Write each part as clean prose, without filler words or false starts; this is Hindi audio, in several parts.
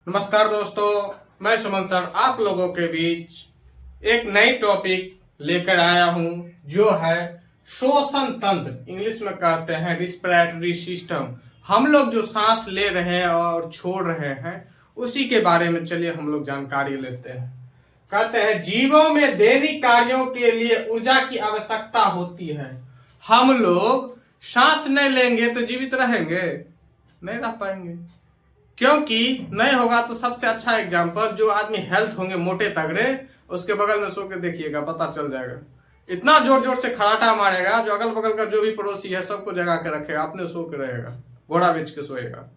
नमस्कार दोस्तों, मैं सुमन सर आप लोगों के बीच एक नई टॉपिक लेकर आया हूं जो है श्वसन तंत्र। इंग्लिश में कहते हैं रिस्पिरेटरी सिस्टम। हम लोग जो सांस ले रहे हैं और छोड़ रहे हैं उसी के बारे में चलिए हम लोग जानकारी लेते हैं। कहते हैं जीवों में दैनिक कार्यों के लिए ऊर्जा की आवश्यकता होती है। हम लोग सांस नहीं लेंगे तो जीवित रहेंगे? नहीं रह पाएंगे, क्योंकि नहीं होगा तो सबसे अच्छा एग्जांपल, जो आदमी हेल्थ होंगे मोटे तगड़े, उसके बगल में सो के देखिएगा, पता चल जाएगा। इतना जोर जोर से खराटा मारेगा जो अगल बगल का जो भी पड़ोसी है सबको जगा के रखेगा, अपने सो के रहेगा, घोड़ा बेच के सोएगा।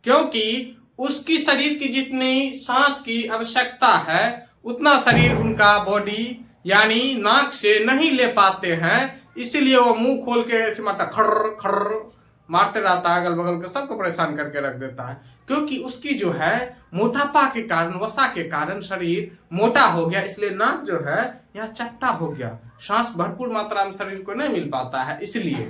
क्योंकि उसकी शरीर की जितनी सांस की आवश्यकता है उतना शरीर उनका बॉडी यानी नाक से नहीं ले पाते हैं, इसलिए वो मुंह खोल के ऐसे मारता, खर्र खर्र मारते रहता है, अगल बगल के सबको परेशान करके रख देता है। क्योंकि उसकी जो है मोटापा के कारण, वसा के कारण शरीर मोटा हो गया, इसलिए नाक जो है यहाँ चपटा हो गया, सांस भरपूर मात्रा में शरीर को नहीं मिल पाता है। इसलिए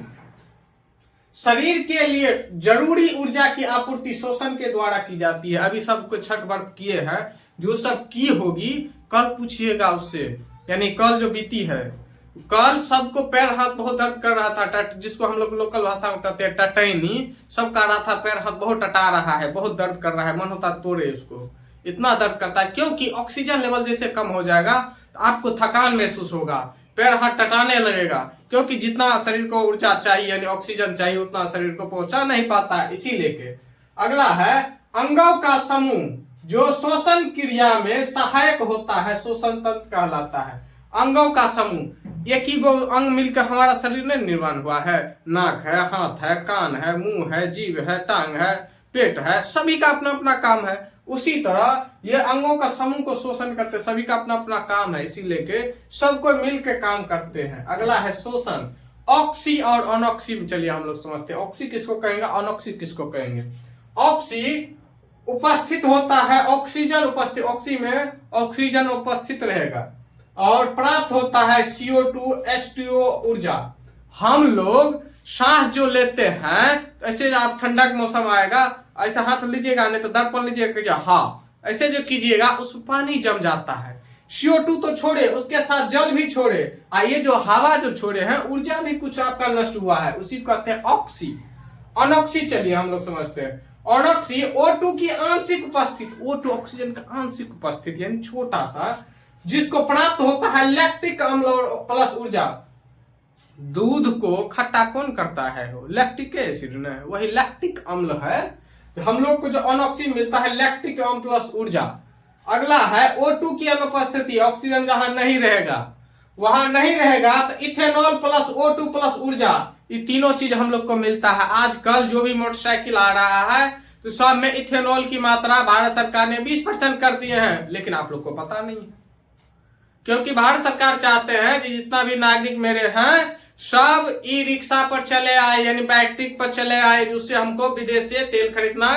शरीर के लिए जरूरी ऊर्जा की आपूर्ति श्वसन के द्वारा की जाती है। अभी सब कुछ छठ व्रत किए हैं, जो सब की होगी कल पूछिएगा उससे, यानी कल जो बीती है, कल सबको पैर हाथ बहुत दर्द कर रहा था, जिसको हम लोग लोकल भाषा में कहते हैं टटैनी। सब कह रहा था पैर हाथ बहुत टटा रहा है, बहुत दर्द कर रहा है, मन होता तोड़े उसको, इतना दर्द करता है। क्योंकि ऑक्सीजन लेवल जैसे कम हो जाएगा तो आपको थकान महसूस होगा, पैर हाथ टटाने लगेगा, क्योंकि जितना शरीर को ऊर्जा चाहिए यानी ऑक्सीजन चाहिए उतना शरीर को पहुंचा नहीं पाता है। इसी लेके अगला है अंगों का समूह जो श्वसन क्रिया में सहायक होता है, श्वसन तंत्र कहलाता है। अंगों का समूह, एक ही गो अंग मिलकर हमारा शरीर नहीं निर्माण हुआ है। नाक है, हाथ है, कान है, मुंह है, जीभ है, टांग है, पेट है, सभी का अपना अपना काम है। उसी तरह ये अंगों का समूह को शोषण करते, सभी का अपना अपना काम है, इसी लेके सबको मिलकर काम करते हैं। अगला है शोषण, ऑक्सी और अनऑक्सी में चलिए हम लोग समझते हैं। ऑक्सी किसको कहेंगे, अनऑक्सी किसको कहेंगे। ऑक्सी उपस्थित होता है, ऑक्सीजन उपस्थित, ऑक्सी में ऑक्सीजन उपस्थित रहेगा और प्राप्त होता है CO2 H2O ऊर्जा। हम लोग सांस जो लेते हैं, ऐसे आप ठंडा का मौसम आएगा ऐसा हाथ लीजिएगा, नहीं तो दर्पण लीजिएगा, हाँ ऐसे जो कीजिएगा उसमें पानी जम जाता है। CO2 तो छोड़े, उसके साथ जल भी छोड़े, ये जो हवा जो छोड़े हैं ऊर्जा भी कुछ आपका नष्ट हुआ है, उसी को कहते हैं ऑक्सी। अनऑक्सी चलिए हम लोग समझते हैं। अनऑक्सी O2 की आंशिक उपस्थिति, O2 ऑक्सीजन का आंशिक उपस्थिति यानी छोटा सा, जिसको प्राप्त होता है लैक्टिक अम्ल प्लस ऊर्जा। दूध को खट्टा कौन करता है? लैक्टिक एसिड न, वही लैक्टिक अम्ल है। हम लोग को जो अनऑक्सी मिलता है लैक्टिक अम्ल प्लस ऊर्जा। अगला है O2 की अनुपस्थिति, ऑक्सीजन जहां नहीं रहेगा, वहां नहीं रहेगा तो इथेनॉल प्लस O2 प्लस ऊर्जा, ये तीनों चीज हम लोग को मिलता है। आजकल जो भी मोटरसाइकिल आ रहा है तो सब में इथेनॉल की मात्रा भारत सरकार ने 20% कर दिए हैं, लेकिन आप लोग को पता नहीं है। क्योंकि भारत सरकार चाहते हैं कि जितना भी नागरिक मेरे हैं सब ई रिक्शा पर चले आए, यानी बैटरी पर चले आए, जिससे हमको विदेश से तेल खरीदना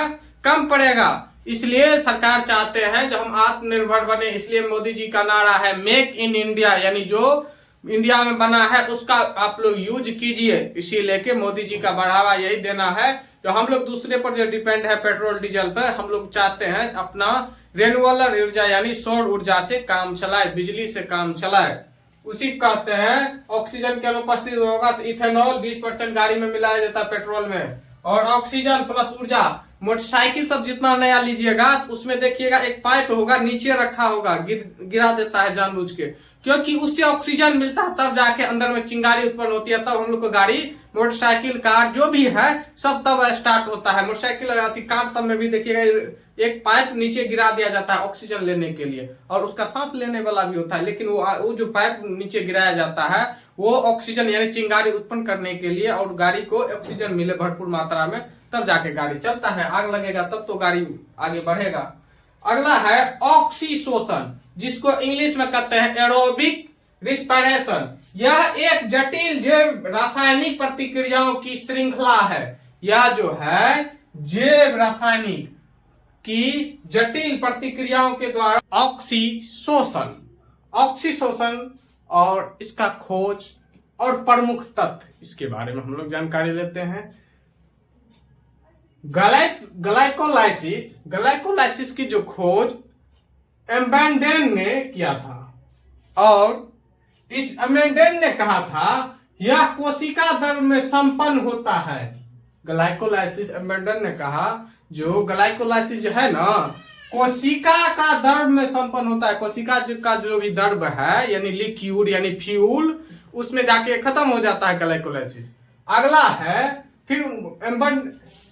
कम पड़ेगा। इसलिए सरकार चाहते हैं जो हम आत्मनिर्भर बने, इसलिए मोदी जी का नारा है मेक इन इंडिया, यानी जो इंडिया में बना है उसका आप लोग यूज कीजिए। इसी लेके मोदी जी का बढ़ावा यही देना है। जो हम लोग दूसरे पर जो डिपेंड है पेट्रोल डीजल पर, हम लोग चाहते हैं अपना रेन्यूएबल ऊर्जा यानी सौर ऊर्जा से काम चलाए, बिजली से काम चलाए। उसी कहते हैं ऑक्सीजन के अनुपस्थित होगा तो इथेनॉल 20% गाड़ी में मिलाया जाता है पेट्रोल में, और ऑक्सीजन प्लस ऊर्जा। मोटरसाइकिल सब जितना नया लीजिएगा तो उसमें देखिएगा एक पाइप होगा नीचे रखा होगा, गिरा देता है जानबूझ के, क्योंकि उससे ऑक्सीजन मिलता है, तब जाके अंदर में चिंगारी उत्पन्न होती है, तब हम लोग को गाड़ी, मोटरसाइकिल, कार जो भी है सब तब स्टार्ट होता है। मोटरसाइकिल कार सब में भी देखिएगा एक पाइप नीचे गिरा दिया जाता है ऑक्सीजन लेने के लिए, और उसका सांस लेने वाला भी होता है, लेकिन वो जो पाइप नीचे गिराया जाता है वो ऑक्सीजन यानी चिंगारी उत्पन्न करने के लिए, और गाड़ी को ऑक्सीजन मिले भरपूर मात्रा में, तब जाके गाड़ी चलता है। आग लगेगा तब तो गाड़ी आगे बढ़ेगा। अगला है ऑक्सीशोषण, जिसको इंग्लिश में कहते हैं एरोबिक रिस्पिरेशन। यह एक जटिल जैव रासायनिक प्रतिक्रियाओं की श्रृंखला है। यह जो है जैव रासायनिक की जटिल प्रतिक्रियाओं के द्वारा ऑक्सीशोषण, ऑक्सीशोषण और इसका खोज और प्रमुख तथ्य, इसके बारे में हम लोग जानकारी लेते हैं। ग्लाइकोलाइसिस ग्लाइकोलाइसिस की जो खोज एम्बेंडेन ने किया था, और इस एम्बेंडेन ने कहा था यह कोशिका द्रव में संपन्न होता है। ग्लाइकोलाइसिस एम्बेंडेन ने कहा जो ग्लाइकोलाइसिस जो है ना कोशिका का द्रव में संपन्न होता है। कोशिका का जो भी द्रव है यानी लिक्विड यानी फ्यूल उसमें जाके खत्म हो जाता है ग्लाइकोलाइसिस। अगला है फिर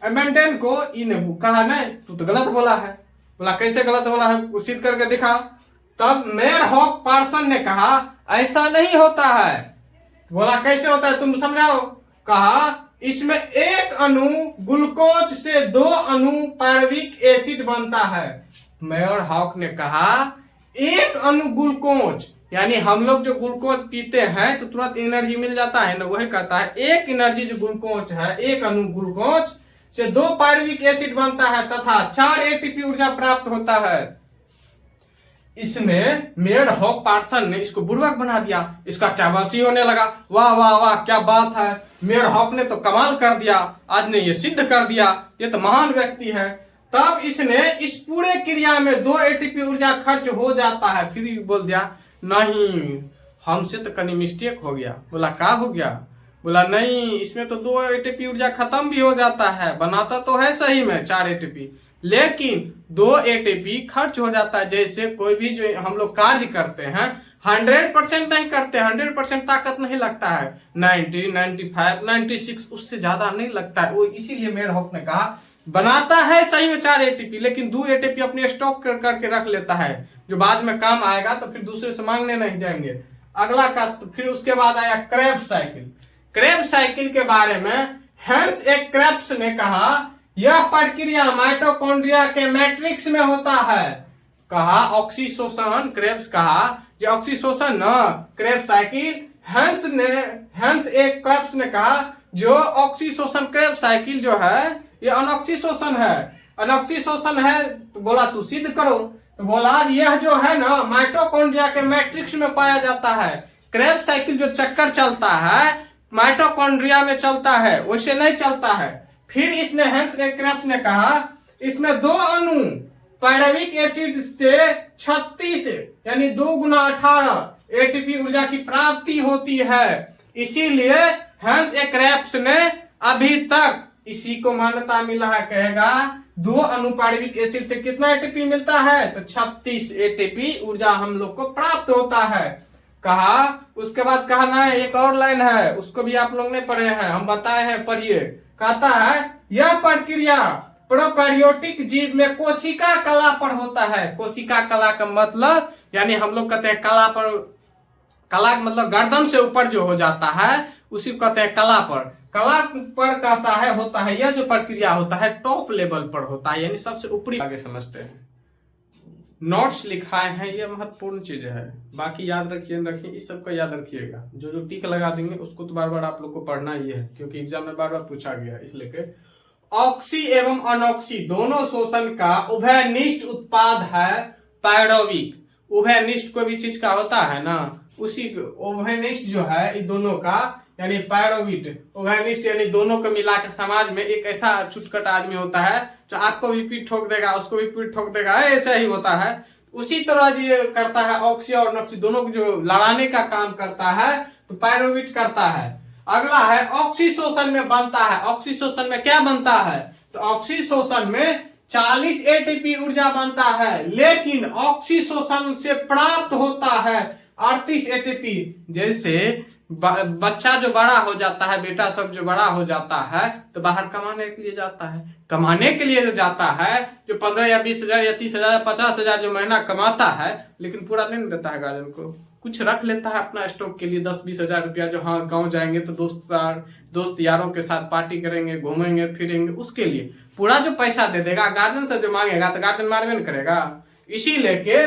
एम्बेंडेन को इन कहा नहीं तू तो गलत बोला है। बोला कैसे गलत बोला है, सिद्ध करके दिखा। तब मेयर हॉक पार्सन ने कहा ऐसा नहीं होता है। बोला कैसे होता है तुम समझाओ। कहा इसमें एक अणु ग्लूकोज से 2 अणु पायरुविक एसिड बनता है। मेयर हॉक ने कहा एक अणु ग्लूकोज यानी हम लोग जो ग्लूकोज पीते हैं तो तुरंत एनर्जी मिल जाता है ना, वही कहता है एक एनर्जी जो ग्लूकोज है एक अणु ग्लूकोज से 2 पायरुविक एसिड बनता है तथा 4 एटीपी ऊर्जा प्राप्त होता है। इसने मेयर हॉक पार्सन ने इसको बुर्बक बना दिया। इसका चाबासी होने लगा, वाह वाह वाह क्या बात है, मेयर हॉक ने तो कमाल कर दिया, आज ने ये सिद्ध कर दिया, ये तो महान व्यक्ति है। तब इसने इस पूरे क्रिया में 2 एटीपी ऊर्जा खर्च हो जाता है। फिर बोल दिया नहीं हमसे तो कहीं मिस्टेक हो गया। बोला क्या हो गया। बोला नहीं इसमें तो 2 एटीपी ऊर्जा खत्म भी हो जाता है, बनाता तो है सही में 4 एटीपी, लेकिन 2 एटीपी खर्च हो जाता है। जैसे कोई भी जो हम लोग कार्य करते हैं 100% नहीं करते, 100% ताकत नहीं लगता है, 90, 95, 96 उससे ज्यादा नहीं लगता है। वो इसीलिए मेयर हॉक ने कहा बनाता है सही में 4 एटीपी लेकिन 2 एटीपी अपने स्टॉक करके रख लेता है जो बाद में काम आएगा तो फिर दूसरे से मांगने नहीं जाएंगे। अगला का फिर उसके बाद आया क्रेब्स साइकिल। क्रेब्स साइकिल के बारे में हेंस एक क्रेब्स ने कहा यह प्रक्रिया माइटोकॉन्ड्रिया के मैट्रिक्स में होता है। कहा ऑक्सीशोषण, क्रेब्स कहा जो ऑक्सीशोषण न क्रेब्स साइकिल हेंस एक क्रेब्स ने कहा जो ऑक्सीशोषण क्रेब्स साइकिल जो है ये अनऑक्सीशोषण है, अनऑक्सीशोषण है। तो बोला तू सिद्ध करो। तो बोला यह जो है ना माइटोकॉन्ड्रिया के मैट्रिक्स में पाया जाता है। क्रेब्स साइकिल जो चक्कर चलता है माइटोकॉन्ड्रिया में चलता है, वैसे नहीं चलता है। फिर इसने हेंस क्रेब्स ने कहा इसमें 2 अणु पायरुविक एसिड से 36 यानी 2 गुना 18 एटीपी ऊर्जा की प्राप्ति होती है। इसीलिए हेंस क्रेब्स ने अभी तक इसी को मान्यता मिला है, कहेगा 2 अणु पायरुविक एसिड से कितना एटीपी मिलता है तो 36 एटीपी ऊर्जा हम लोग को प्राप्त होता है। कहा उसके बाद कहा ना एक और लाइन है उसको भी आप लोग ने पढ़े हैं, हम बताए हैं, पढ़िए। कहता है यह प्रक्रिया प्रोकैरियोटिक जीव में कोशिका कला पर होता है। कोशिका कला का मतलब यानी हम लोग कहते हैं कला पर, कला मतलब गर्दन से ऊपर जो हो जाता है उसी को कहते हैं कला पर। कला पर कहता है होता है यह जो प्रक्रिया होता है टॉप लेवल पर होता है यानी सबसे ऊपरी। आगे समझते हैं। नोट्स लिखाए हैं ये महत्वपूर्ण चीज है, बाकी याद रखिए इस सब का याद रखिएगा। जो टिक लगा देंगे उसको तो बार बार आप लोग को पढ़ना ही है क्योंकि एग्जाम में बार बार पूछा गया है। इसलिए ऑक्सी एवं अनऑक्सी दोनों शोषण का उभयनिष्ठ उत्पाद है पायरुविक। उभयनिष्ठ कोई भी चीज का होता है ना उसी उभयनिष्ठ जो है इन दोनों का यानी पायरुविक उभयनिष्ठ यानी दोनों को मिला के समाज में एक ऐसा चुटकट आदमी होता है जो आपको भी पीठ ठोक देगा उसको भी पीठ ठोक देगा, ऐसा ही होता है। उसी तरह ये करता है ऑक्सी और अनऑक्सी दोनों को जो लड़ाने का काम करता है तो पायरुविक करता है। अगला है ऑक्सीशोषण में बनता है। ऑक्सीशोषण में क्या बनता है तो ऑक्सीशोषण में 40 एटीपी ऊर्जा बनता है लेकिन ऑक्सीशोषण से प्राप्त होता है 38 एटीपी। जैसे बच्चा जो बड़ा हो जाता है, बेटा सब जो बड़ा हो जाता है तो बाहर कमाने के लिए जाता है। कमाने के लिए जो जाता है जो 15 या 20 हजार या 30 हजार 50 हजार जो महीना कमाता है लेकिन पूरा नहीं देता है गार्जियन को, कुछ रख लेता है अपना स्टॉक के लिए 10-20 हजार रुपया जो हाँ गांव जाएंगे तो दोस्त यारों के साथ पार्टी करेंगे घूमेंगे फिरेंगे, उसके लिए पूरा जो पैसा दे देगा। गार्जियन से जो मांगेगा तो गार्जियन मारवे नहीं करेगा। इसी लेके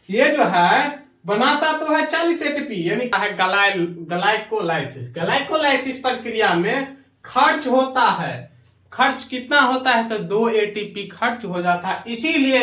ये जो है बनाता तो है 40 एटीपी यानी है ग्लाइकोलाइसिस। ग्लाइकोलाइसिस प्रक्रिया में खर्च होता है। खर्च कितना होता है तो 2 एटीपी खर्च हो जाता है। इसीलिए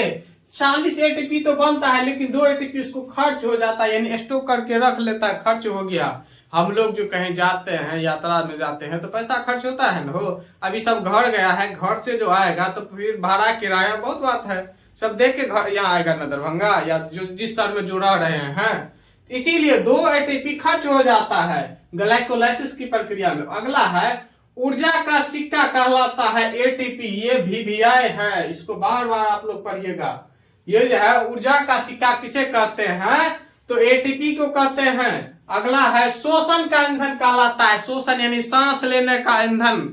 40 एटीपी तो बनता है लेकिन 2 एटीपी उसको खर्च हो जाता है यानी स्टॉक करके रख लेता है, खर्च हो गया। हम लोग जो कहीं जाते हैं, यात्रा में जाते हैं तो पैसा खर्च होता है ना हो। अभी सब घर गया है, घर से जो आएगा तो फिर भाड़ा किराया बहुत बात है, सब देख के घर यहाँ आएगा ना दरभंगा या जो जिस शहर में जो रह रहे हैं। इसीलिए 2 एटीपी खर्च हो जाता है ग्लाइकोलाइसिस की प्रक्रिया में। अगला है ऊर्जा का सिक्का कहलाता है एटीपी, ये VVI है, इसको बार बार आप लोग पढ़िएगा। ये जो है ऊर्जा का सिक्का किसे कहते हैं, तो एटीपी को कहते हैं। अगला है श्वसन का ईंधन कहलाता है, श्वसन यानी सांस लेने का ईंधन,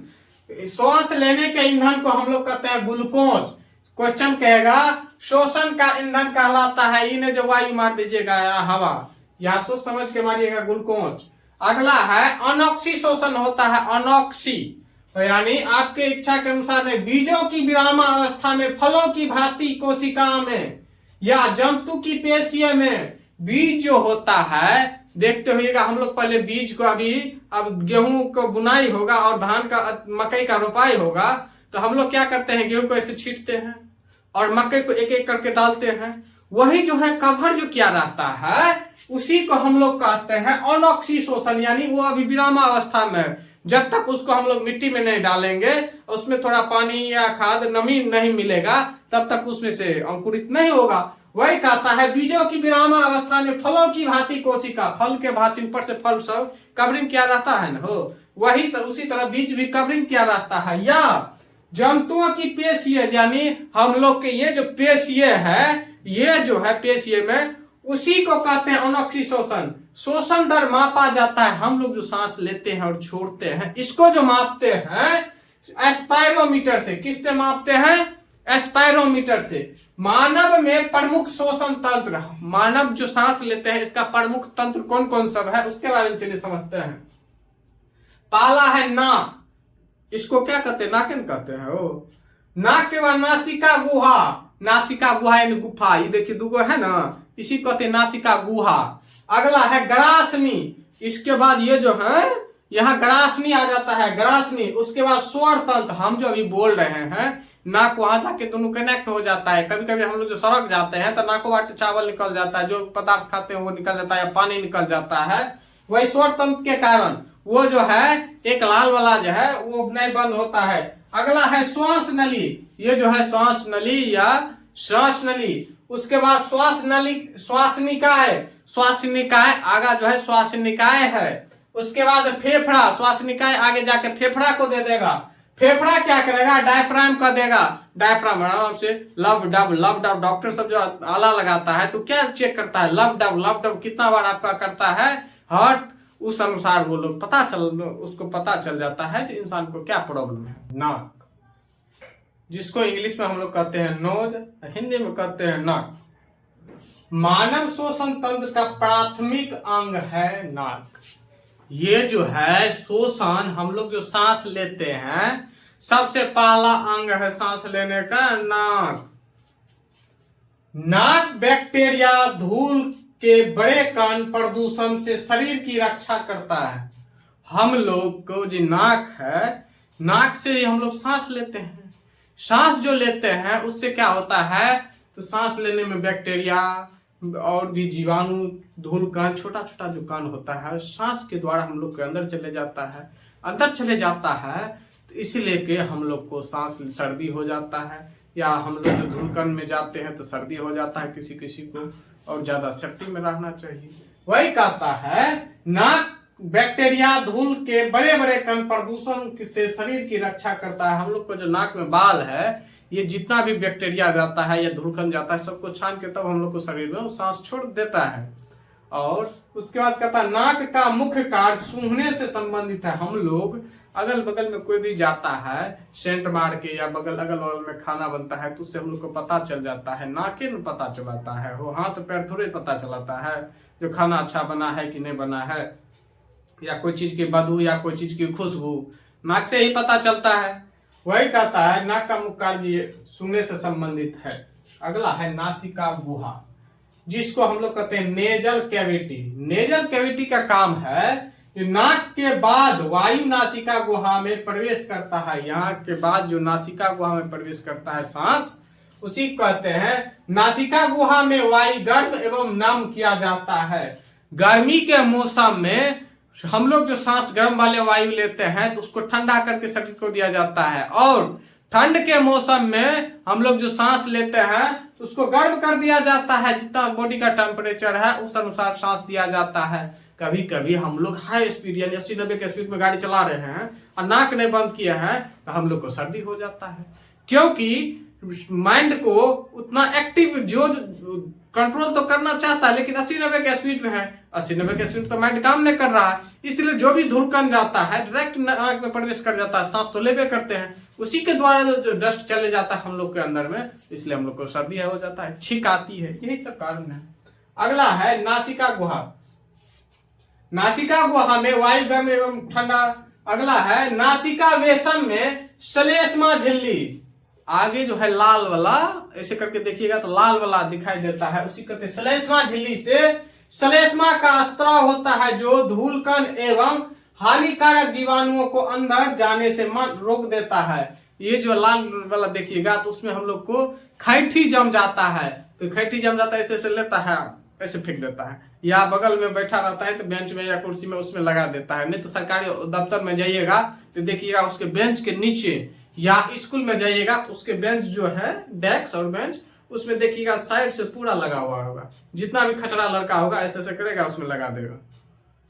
श्वास लेने के ईंधन को हम लोग कहते हैं ग्लूकोज। क्वेश्चन कहेगा श्वसन का ईंधन कहलाता है, इन्हें जो वायु मार दीजिएगा या हवा, यहाँ सोच समझ के मारिएगा ग्लूकोज। अगला है अनॉक्सी शोषण होता है, अनॉक्सी यानी आपके इच्छा के अनुसार में बीजों की विरामावस्था में फलों की भांति कोशिका में या जंतु की पेशियों में बीज जो होता है, देखते होइएगा हम लोग पहले बीज को, अभी अब गेहूं को बुनाई होगा और धान का मकई का रोपाई होगा तो हम लोग क्या करते हैं, गेहूं को ऐसे छींटते हैं और मकई को एक एक करके डालते हैं। वही जो है कवर जो क्या रहता है उसी को हम लोग कहते हैं अनॉक्सी शोषण, यानी वो अभी विरामावस्था में, जब तक उसको हम लोग मिट्टी में नहीं डालेंगे, उसमें थोड़ा पानी या खाद नमी नहीं मिलेगा, तब तक उसमें से अंकुरित नहीं होगा। वही कहता है बीजों की विरामावस्था में फलों की भांति कोशिका, फल के भांति ऊपर से फल सब कवरिंग क्या रहता है ना हो, वही उसी तरह बीज भी कवरिंग क्या रहता है। या जंतुओं की पेशिये, यानी हम लोग के ये जो पेशिये है, ये जो है पेशिये में, उसी को कहते हैं अनॉक्सी शोषण। शोषण दर मापा जाता है, हम लोग जो सांस लेते हैं और छोड़ते हैं इसको जो मापते हैं एस्पायरोमीटर से। किससे मापते हैं, एस्पायरोमीटर से। मानव में प्रमुख शोषण तंत्र, मानव जो सांस लेते हैं इसका प्रमुख तंत्र कौन कौन सब है उसके बारे में चलिए समझते हैं। पहला है नाक, इसको क्या कहते हैं, नाकेन कहते हैं वो। नाक के बाद नासिका गुहा, नासिका गुहा यानी गुफा, ये देखिए दुगो है ना, इसी कहते हैं नासिका गुहा। अगला है ग्रासनी, इसके बाद ये जो है यहाँ ग्रासनी आ जाता है, ग्रासनी। उसके बाद स्वर तंत्र, हम जो अभी बोल रहे हैं नाक वहां जाके दोनों कनेक्ट हो जाता है। कभी कभी हम लोग जो सड़क जाते हैं तो नाकों वाटे चावल निकल जाता है, जो पदार्थ खाते हैं वो निकल जाता है या पानी निकल जाता है। वही स्वर तंत्र के कारण वो जो है एक लाल वाला जो है वो नहीं बंद होता है। अगला है श्वास नली, ये जो है श्वास नली या श्वास नली। उसके बाद श्वास नली, श्वास निकाय, श्वास निकाय आगा जो है श्वास निकाय है। उसके बाद फेफड़ा, श्वास निकाय आगे जाके फेफड़ा को दे देगा। फेफड़ा क्या करेगा, डायफ्राम का देगा। डायफ्राम आराम से love dub, love dub doctor सब जो आला लगाता है तो क्या चेक करता है, लव डब, लव डब कितना बार आपका करता है हार्ट, उस अनुसार वो लोग उसको पता चल जाता है कि इंसान को क्या प्रॉब्लम है। नाक, जिसको इंग्लिश में हम लोग कहते हैं नोज, हिंदी में कहते हैं नाक। मानव श्वसन तंत्र का प्राथमिक अंग है नाक। ये जो है श्वसन, हम लोग जो सांस लेते हैं सबसे पहला अंग है सांस लेने का नाक। नाक बैक्टीरिया, धूल के बड़े कण, प्रदूषण से शरीर की रक्षा करता है। हम लोग को जो नाक है, नाक से ही हम लोग सांस लेते हैं। सांस जो लेते हैं उससे क्या होता है, तो सांस लेने में बैक्टीरिया और भी जीवाणु, धूल कण, छोटा छोटा जो कण होता है सांस के द्वारा हम लोग के अंदर चले जाता है, अंदर चले जाता है। तो इसीलिए के हम लोग को सांस सर्दी हो जाता है, या हम लोग धूल कण में जाते हैं तो सर्दी हो जाता है किसी किसी को, और ज्यादा सेफ्टी में रहना चाहिए। वही कहता है नाक बैक्टीरिया, धूल के बड़े बड़े कण, प्रदूषण से शरीर की रक्षा करता है। हम लोग को जो नाक में बाल है, ये जितना भी बैक्टीरिया जाता है या धूलकण जाता है सबको छान के तब हम लोग को शरीर में सांस छोड़ देता है। और उसके बाद कहता है नाक का मुख्य कार्य सूंघने से संबंधित है। हम लोग अगल बगल में कोई भी जाता है सेंट मार के, या बगल अगल बगल में खाना बनता है तो उससे हम लोग को पता चल जाता है, नाके में पता चलाता है, वो हाथ पैर थोड़े पता चलाता है जो खाना अच्छा बना है कि नहीं बना है, या कोई चीज की बदबू या कोई चीज की खुशबू, नाक से ही पता चलता है। वही कहता है नाक का मुख्य कार्य सूंघने से संबंधित है। अगला है नासिका गुहा, जिसको हम लोग कहते हैं नेजल कैविटी। नेजल कैविटी का काम है कि नाक के बाद वायु नासिका गुहा में प्रवेश करता है। यहाँ के बाद जो नासिका गुहा में प्रवेश करता है सांस, उसी कहते हैं नासिका गुहा में वायु गर्म एवं नम किया जाता है। गर्मी के मौसम में हम लोग जो सांस गर्म वाले वायु लेते हैं तो उसको ठंडा करके शरीर को दिया जाता है, और ठंड के मौसम में हम लोग जो सांस लेते हैं उसको गर्म कर दिया जाता है। जितना बॉडी का टेम्परेचर है उस अनुसार सांस दिया जाता है। कभी कभी हम लोग हाई स्पीड यानी 80-90 के स्पीड में गाड़ी चला रहे हैं और नाक नहीं बंद किया है तो हम लोग को सर्दी हो जाता है, क्योंकि माइंड को उतना एक्टिव जो कंट्रोल तो करना चाहता है लेकिन 80-90 के स्पीड में है, 80-90 के स्पीड तो माइंड काम नहीं कर रहा है, इसलिए जो भी धूलकण जाता है डायरेक्ट नाक में प्रवेश कर जाता है, सांस तो लेवे करते हैं, उसी के द्वारा जो डस्ट चले जाता है हम लोग के अंदर में, इसलिए हम लोग को सर्दी हो जाता है, छींक आती है, यही सब कारण है। अगला है नासिका गुहा। नासिका गुहा में वायु गर्म एवं ठंडा। अगला है नासिका वेशम में श्लेष्मा झिल्ली। आगे जो है लाल वाला ऐसे करके देखिएगा तो लाल वाला दिखाई देता है, उसी कहते हैं श्लेष्मा झिल्ली से श्लेष्मा का स्त्राव होता है जो धूलकण एवं हानिकारक जीवाणुओं को अंदर जाने से रोक देता है। ये जो लाल वाला देखिएगा तो उसमें हम लोग को खैठी जम जाता है, तो खैठी जम जाता है ऐसे लेता है ऐसे फेंक देता है, या बगल में बैठा रहता है तो बेंच में या कुर्सी में उसमें लगा देता है। नहीं तो सरकारी दफ्तर में जाइएगा तो देखिएगा उसके बेंच के नीचे, या स्कूल में जाइएगा तो उसके बेंच जो है डेस्क और बेंच उसमें देखिएगा साइड से पूरा लगा हुआ होगा, जितना भी खचरा लड़का होगा ऐसे ऐसे करेगा उसमें लगा देगा।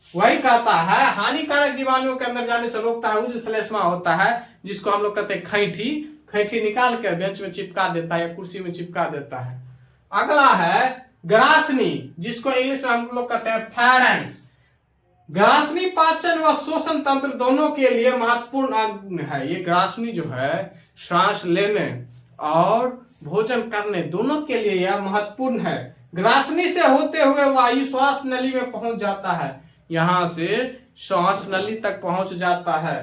वही कहता है हानिकारक जीवाणुओं के अंदर जाने से रोकता है। वो जो श्लेष्मा होता है जिसको हम लोग कहते हैं खैठी, खैठी निकाल के बेंच में चिपका देता है या कुर्सी में चिपका देता है। अगला है ग्रासनी, जिसको इंग्लिश में हम लोग कहते हैं फैरेंक्स। ग्रासनी पाचन व शोषण तंत्र दोनों के लिए महत्वपूर्ण अंग है। ये ग्रासनी जो है सांस लेने और भोजन करने दोनों के लिए यह महत्वपूर्ण है। ग्रासनी से होते हुए वायु श्वास नली में पहुंच जाता है, यहां से श्वास नली तक पहुंच जाता है।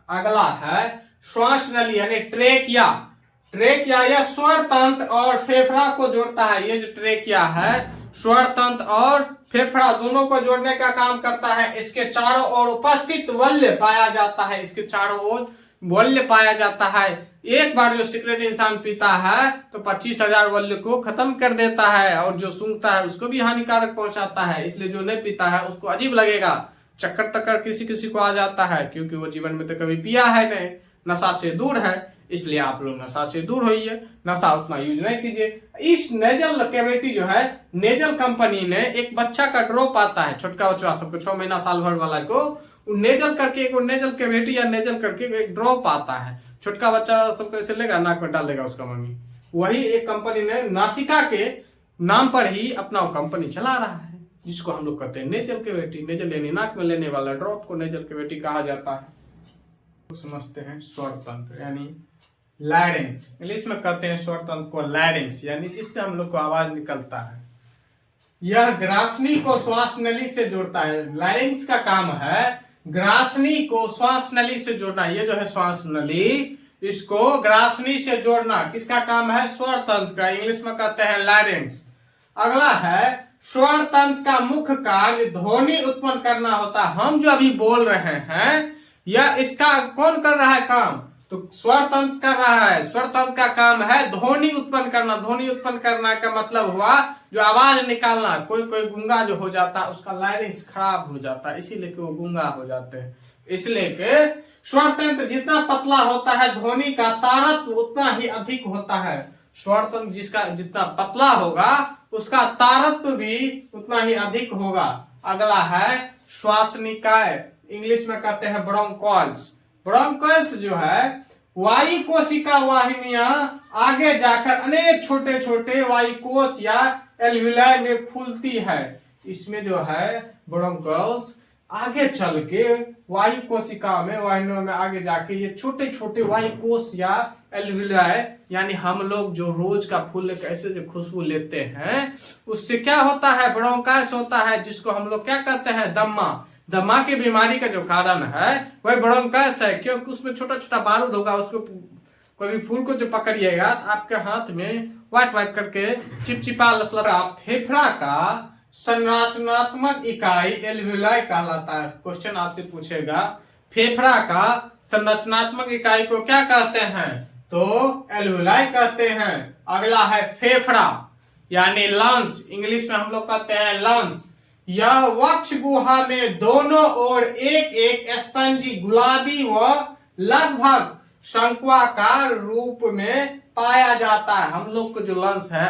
अगला है श्वास नली यानी ट्रेकिया। ट्रेकिया यह स्वर तंत्र और फेफड़ा को जोड़ता है। ये जो ट्रेकिया है स्वर तंत्र और फेफड़ा दोनों को जोड़ने का काम करता है। इसके चारों ओर उपस्थित वल्य पाया जाता है, इसके चारों ओर वल्य पाया जाता है। एक बार जो सिगरेट इंसान पीता है तो 25,000 वल्य को खत्म कर देता है, और जो सूंघता है उसको भी हानिकारक पहुंचाता है। इसलिए जो नहीं पीता है उसको अजीब लगेगा, चक्कर तक्कर किसी किसी को आ जाता है, क्योंकि वो जीवन में तो कभी पिया है नहीं, नशा से दूर है। इसलिए आप लोग नशा से दूर होइए, नशा उतना यूज नहीं कीजिए। इस नेजल कैविटी जो है नेजल कंपनी ने एक बच्चा का ड्रॉप आता है, छोटका बच्चा सबको 6 महीना साल भर वाला को नेजल करके एक नेजल कैविटी या नेजल करके एक ड्रॉप आता है, छोटका बच्चा सबको ऐसे लेगा नाक में डाल देगा उसका मम्मी। वही एक कंपनी ने नासिका के नाम पर ही अपना कंपनी चला रहा है, जिसको हम लोग कहते हैं नेजल कैविटी। नेजल यानी नाक में लेने वाला ड्रॉप को नेजल कैविटी कहा जाता है। तो समझते हैं स्वर तंत्र यानी लैरिंग्स, इंग्लिश में कहते हैं स्वर तंत्र को लैरिंग्स, यानी जिससे हम लोग को आवाज निकलता है। यह ग्रासनी को श्वास नली से जोड़ता है। लैरिंग्स का काम है ग्रासनी को श्वास नली से जोड़ना। ये जो है श्वास नली, इसको ग्रासनी से जोड़ना किसका काम है? स्वर तंत्र का, इंग्लिश में कहते हैं लैरिंग्स। अगला है स्वर तंत्र का मुख्य कार्य ध्वनि उत्पन्न करना होता है। हम जो अभी बोल रहे हैं यह इसका कौन कर रहा है काम? तो स्वर तंत्र कर रहा है। स्वर तंत्र का काम है ध्वनि उत्पन्न करना। ध्वनि उत्पन्न करना का मतलब हुआ जो आवाज निकालना। कोई कोई गूंगा जो हो जाता है उसका लैरिंग्स खराब हो जाता है, इसीलिए कि वो गूंगा हो जाते हैं। इसलिए कि स्वर तंत्र जितना पतला होता है ध्वनि का तारत्व उतना ही अधिक होता है। स्वर तंत्र जिसका जितना पतला होगा उसका तारत्व भी उतना ही अधिक होगा। अगला है श्वास निकाय, इंग्लिश में कहते हैं ब्रोंकोल्स। ब्रोंकोल्स जो है वायु कोशिका वाहिनियां आगे जाकर अनेक छोटे छोटे वायु कोश या एल्विलाई में फूलती है। इसमें जो है ब्रोंकोल्स आगे चल के वायु कोशिका में वाहिनियों में आगे जाके ये छोटे छोटे वायु कोश या एल्विलाई, यानी हम लोग जो रोज का फूल कैसे जो खुशबू लेते हैं उससे क्या होता है? ब्रोंकाइटिस होता है, जिसको हम लोग क्या कहते हैं? दम्मा। दमा की बीमारी का जो कारण है वह ब्रोंकाइटिस है, क्योंकि उसमें छोटा छोटा बारूद होगा। उसको कोई भी फूल को जो पकड़िएगा तो आपके हाथ में वाइट वाइट करके चिपचिपा लसलसा। फेफड़ा का संरचनात्मक इकाई एल्वियोलाई कहलाता है। क्वेश्चन आपसे पूछेगा फेफड़ा का संरचनात्मक इकाई को क्या कहते हैं? तो एल्वियोलाई कहते हैं। अगला है फेफड़ा यानी लंग्स, इंग्लिश में हम लोग कहते हैं लंग्स। यह वक्ष गुहा में दोनों ओर एक एक स्पंजी गुलाबी व लगभग शंक्वाकार रूप में पाया जाता है। हम लोग को जो लंस है,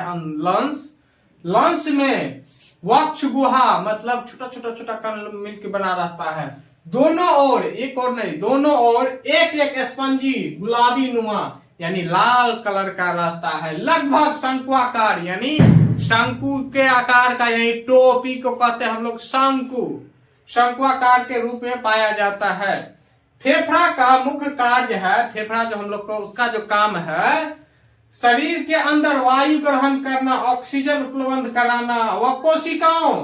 लंस में वक्ष गुहा मतलब छोटा छोटा छोटा कण मिलकर बना रहता है। दोनों ओर, एक और नहीं, दोनों ओर एक एक स्पंजी गुलाबी नुमा यानी लाल कलर का रहता है। लगभग शंक्वाकार यानी शंकु के आकार का, यानी टोपी को कहते हैं हम लोग शंकु, शंक्वाकार के रूप में पाया जाता है। फेफड़ा का मुख्य कार्य है, फेफड़ा जो हम लोग को, उसका जो काम है शरीर के अंदर वायु ग्रहण करना, ऑक्सीजन उपलब्ध कराना व कोशिकाओं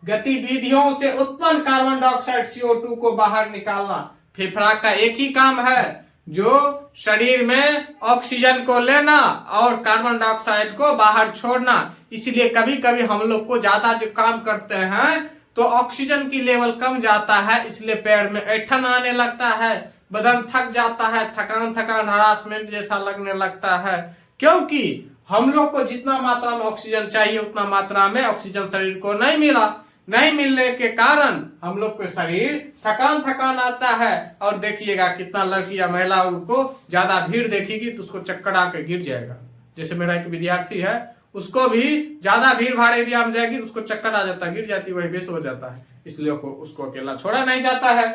गतिविधियों से उत्पन्न कार्बन डाइऑक्साइड CO2 को बाहर निकालना। फेफड़ा का एक ही काम है, जो शरीर में ऑक्सीजन को लेना और कार्बन डाइऑक्साइड को बाहर छोड़ना। इसलिए कभी कभी हम लोग को ज्यादा जो काम करते हैं तो ऑक्सीजन की लेवल कम जाता है, इसलिए पैर में ऐंठन आने लगता है, बदन थक जाता है, थकान हरासमेंट जैसा लगने लगता है। क्योंकि हम लोग को जितना मात्रा में ऑक्सीजन चाहिए उतना मात्रा में ऑक्सीजन शरीर को नहीं मिला। नहीं मिलने के कारण हम लोग को शरीर थकान आता है। और देखिएगा कितना लड़की या महिला उनको ज्यादा भीड़ देखेगी तो उसको चक्कर आके गिर जाएगा। जैसे मेरा एक विद्यार्थी है, उसको भी ज्यादा भीड़ भाड़ एरिया में जाएगी, उसको चक्कर आ जाता है, गिर जाती है, वही बेस हो जाता है। इसलिए उसको अकेला छोड़ा नहीं जाता है।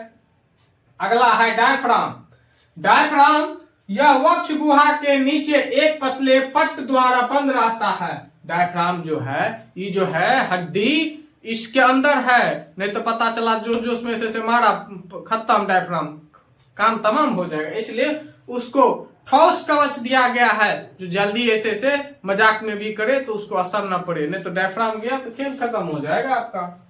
अगला है डायफ्राम। डायफ्राम यह वक्ष गुहा के नीचे एक पतले पट्ट द्वारा बंद रहता है। डायफ्राम जो है, ये जो है हड्डी इसके अंदर है, नहीं तो पता चला जो उसमें से मारा, खत्म, डायफ्राम काम तमाम हो जाएगा। इसलिए उसको ठोस कवच दिया गया है, जो जल्दी ऐसे मजाक में भी करे तो उसको असर न पड़े, नहीं तो डायफ्राम गया तो खेल खत्म हो जाएगा आपका।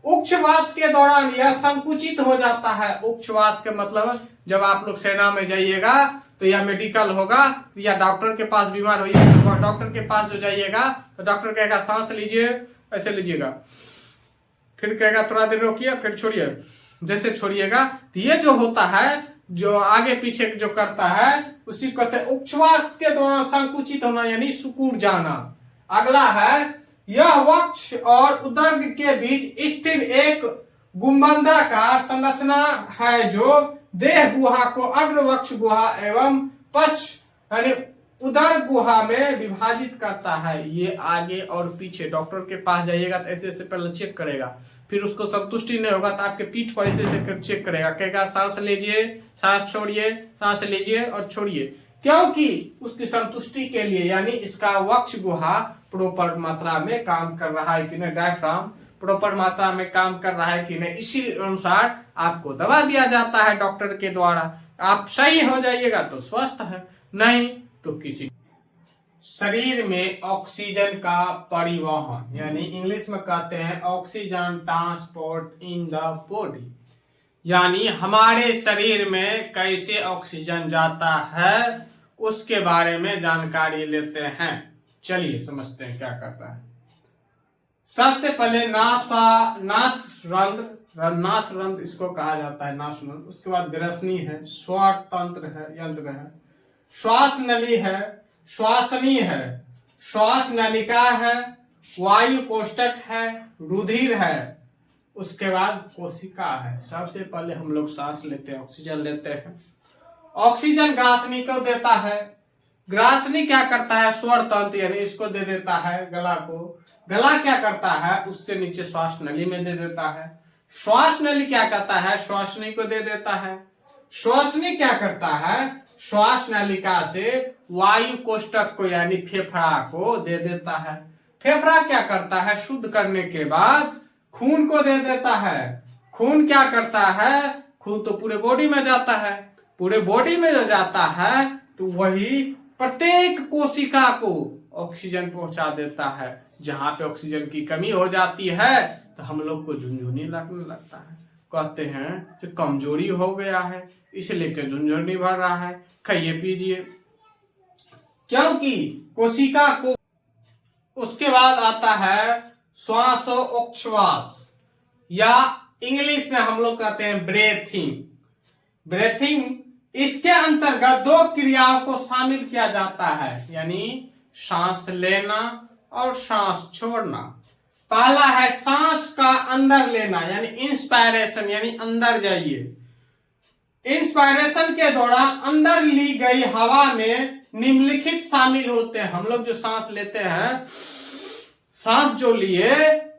उच्छ्वास के दौरान यह संकुचित हो जाता है। उच्छ्वास के मतलब जब आप लोग सेना में जाइएगा तो या मेडिकल होगा या डॉक्टर के पास बीमार होइए तो डॉक्टर के पास जो जाइएगा तो डॉक्टर कहेगा सांस लीजिए, ऐसे लीजिएगा, फिर कहेगा थोड़ा देर रोकिए, फिर छोड़िए। जैसे छोड़िएगा तो ये जो होता है, जो आगे पीछे जो करता है, उसी को कहते हैं उच्छ्वास के दौरान संकुचित होना यानी सुकून जाना। अगला है, यह वक्ष और उदर के बीच स्थिर एक गुंबदाकार संरचना है, जो देह गुहा को अग्र वक्ष गुहा एवं पक्ष यानी उदर गुहा में विभाजित करता है। ये आगे और पीछे, डॉक्टर के पास जाइएगा तो ऐसे ऐसे पहले चेक करेगा, फिर उसको संतुष्टि नहीं होगा तो आपके पीठ पर ऐसे चेक करेगा, कहेगा सांस लीजिए, सांस छोड़िए, सांस लीजिए और छोड़िए। क्योंकि उसकी संतुष्टि के लिए, यानी इसका वक्ष गुहा प्रॉपर मात्रा में काम कर रहा है कि नहीं, डायफ्राम प्रॉपर मात्रा में काम कर रहा है कि नहीं, इसी अनुसार आपको दवा दिया जाता है डॉक्टर के द्वारा। आप सही हो जाइएगा तो स्वस्थ है, नहीं तो किसी। शरीर में ऑक्सीजन का परिवहन यानी इंग्लिश में कहते हैं oxygen transport in the body, यानी हमारे शरीर में कैसे ऑक्सीजन जाता है उसके बारे में जानकारी लेते हैं। चलिए समझते हैं क्या करता है। सबसे पहले नासरंध्र इसको कहा जाता है, नासरंध्र। उसके बाद ग्रसनी है, स्वर तंत्र है, यंत्र है, श्वास नली है, श्वासनी है, श्वास नलिका है, वायु कोष्ठक है, रुधिर है, उसके बाद कोशिका है। सबसे पहले हम लोग सांस लेते हैं, ऑक्सीजन लेते हैं। ऑक्सीजन ग्रासनी को देता है। ग्रासनी क्या करता है, स्वर तंत्र यानी इसको दे देता है गला को। गला क्या करता है, उससे नीचे श्वास नली में दे देता है। श्वास नली क्या करता है, श्वासनी को दे देता है। श्वासनी क्या करता है, श्वास नलिका से वायु कोष्ठक को यानी फेफड़ा को दे देता है। फेफड़ा क्या करता है, शुद्ध करने के बाद खून को दे देता है। खून क्या करता है, खून तो पूरे बॉडी में जाता है। पूरे बॉडी में जो जाता है तो वही प्रत्येक कोशिका को ऑक्सीजन पहुंचा देता है। जहां पे ऑक्सीजन की कमी हो जाती है तो हम लोग को झुनझुनी लगने लगता है, कहते हैं कि कमजोरी हो गया है, इसलिए कि झुनझुनी भर रहा है, खाइए पीजिए। क्योंकि कोशिका को। उसके बाद आता है श्वासोच्छ्वास या इंग्लिश में हम लोग कहते हैं ब्रेथिंग। ब्रेथिंग इसके अंतर्गत दो क्रियाओं को शामिल किया जाता है, यानी सांस लेना और सांस छोड़ना। पहला है सांस का अंदर लेना यानी इंस्पायरेशन, यानी अंदर जाइए। इंस्पायरेशन के दौरान अंदर ली गई हवा में निम्नलिखित शामिल होते हैं। हम लोग जो सांस लेते हैं, सांस जो लिए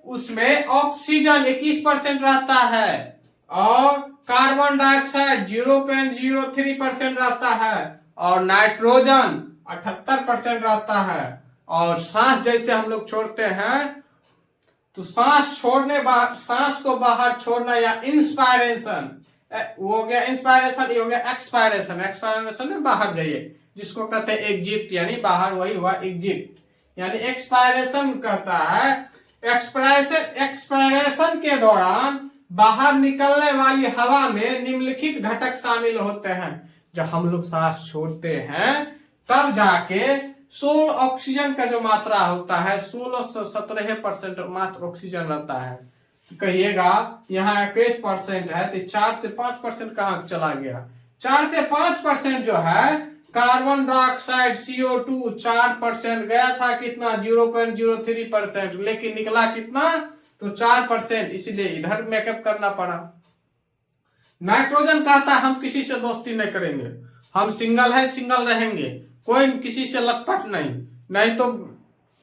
उसमें ऑक्सीजन 21% रहता है और कार्बन डाइऑक्साइड 0.03% रहता है और नाइट्रोजन 78% रहता है। और सांस जैसे हम लोग छोड़ते हैं तो सांस को बाहर छोड़ना या इंस्पायरेशन, वो हो गया इंस्पायरेशन, ये हो गया एक्सपायरेशन। एक्सपायरेशन में बाहर जाइए, जिसको कहते हैं एग्जिट, यानी बाहर, वही हुआ एग्जिट। यानी एक्सपायरेशन कहता है एक्सपायरेशन के दौरान बाहर निकलने वाली हवा में निम्नलिखित घटक शामिल होते हैं। जब हम लोग सांस छोड़ते हैं तब जाके 16 ऑक्सीजन का जो मात्रा होता है 16 से 17% मात्र ऑक्सीजन रहता है। तो कहिएगा यहाँ 21% है तो 4 से 5% कहाँ चला गया? 4 से 5% जो है कार्बन डाइऑक्साइड CO2 4% गया था, कितना 0.03%, लेकिन निकला कितना तो 4%, इसलिए इधर मेकअप करना पड़ा। नाइट्रोजन कहता है हम किसी से दोस्ती नहीं करेंगे, हम सिंगल है सिंगल रहेंगे, कोई किसी से लटपट नहीं तो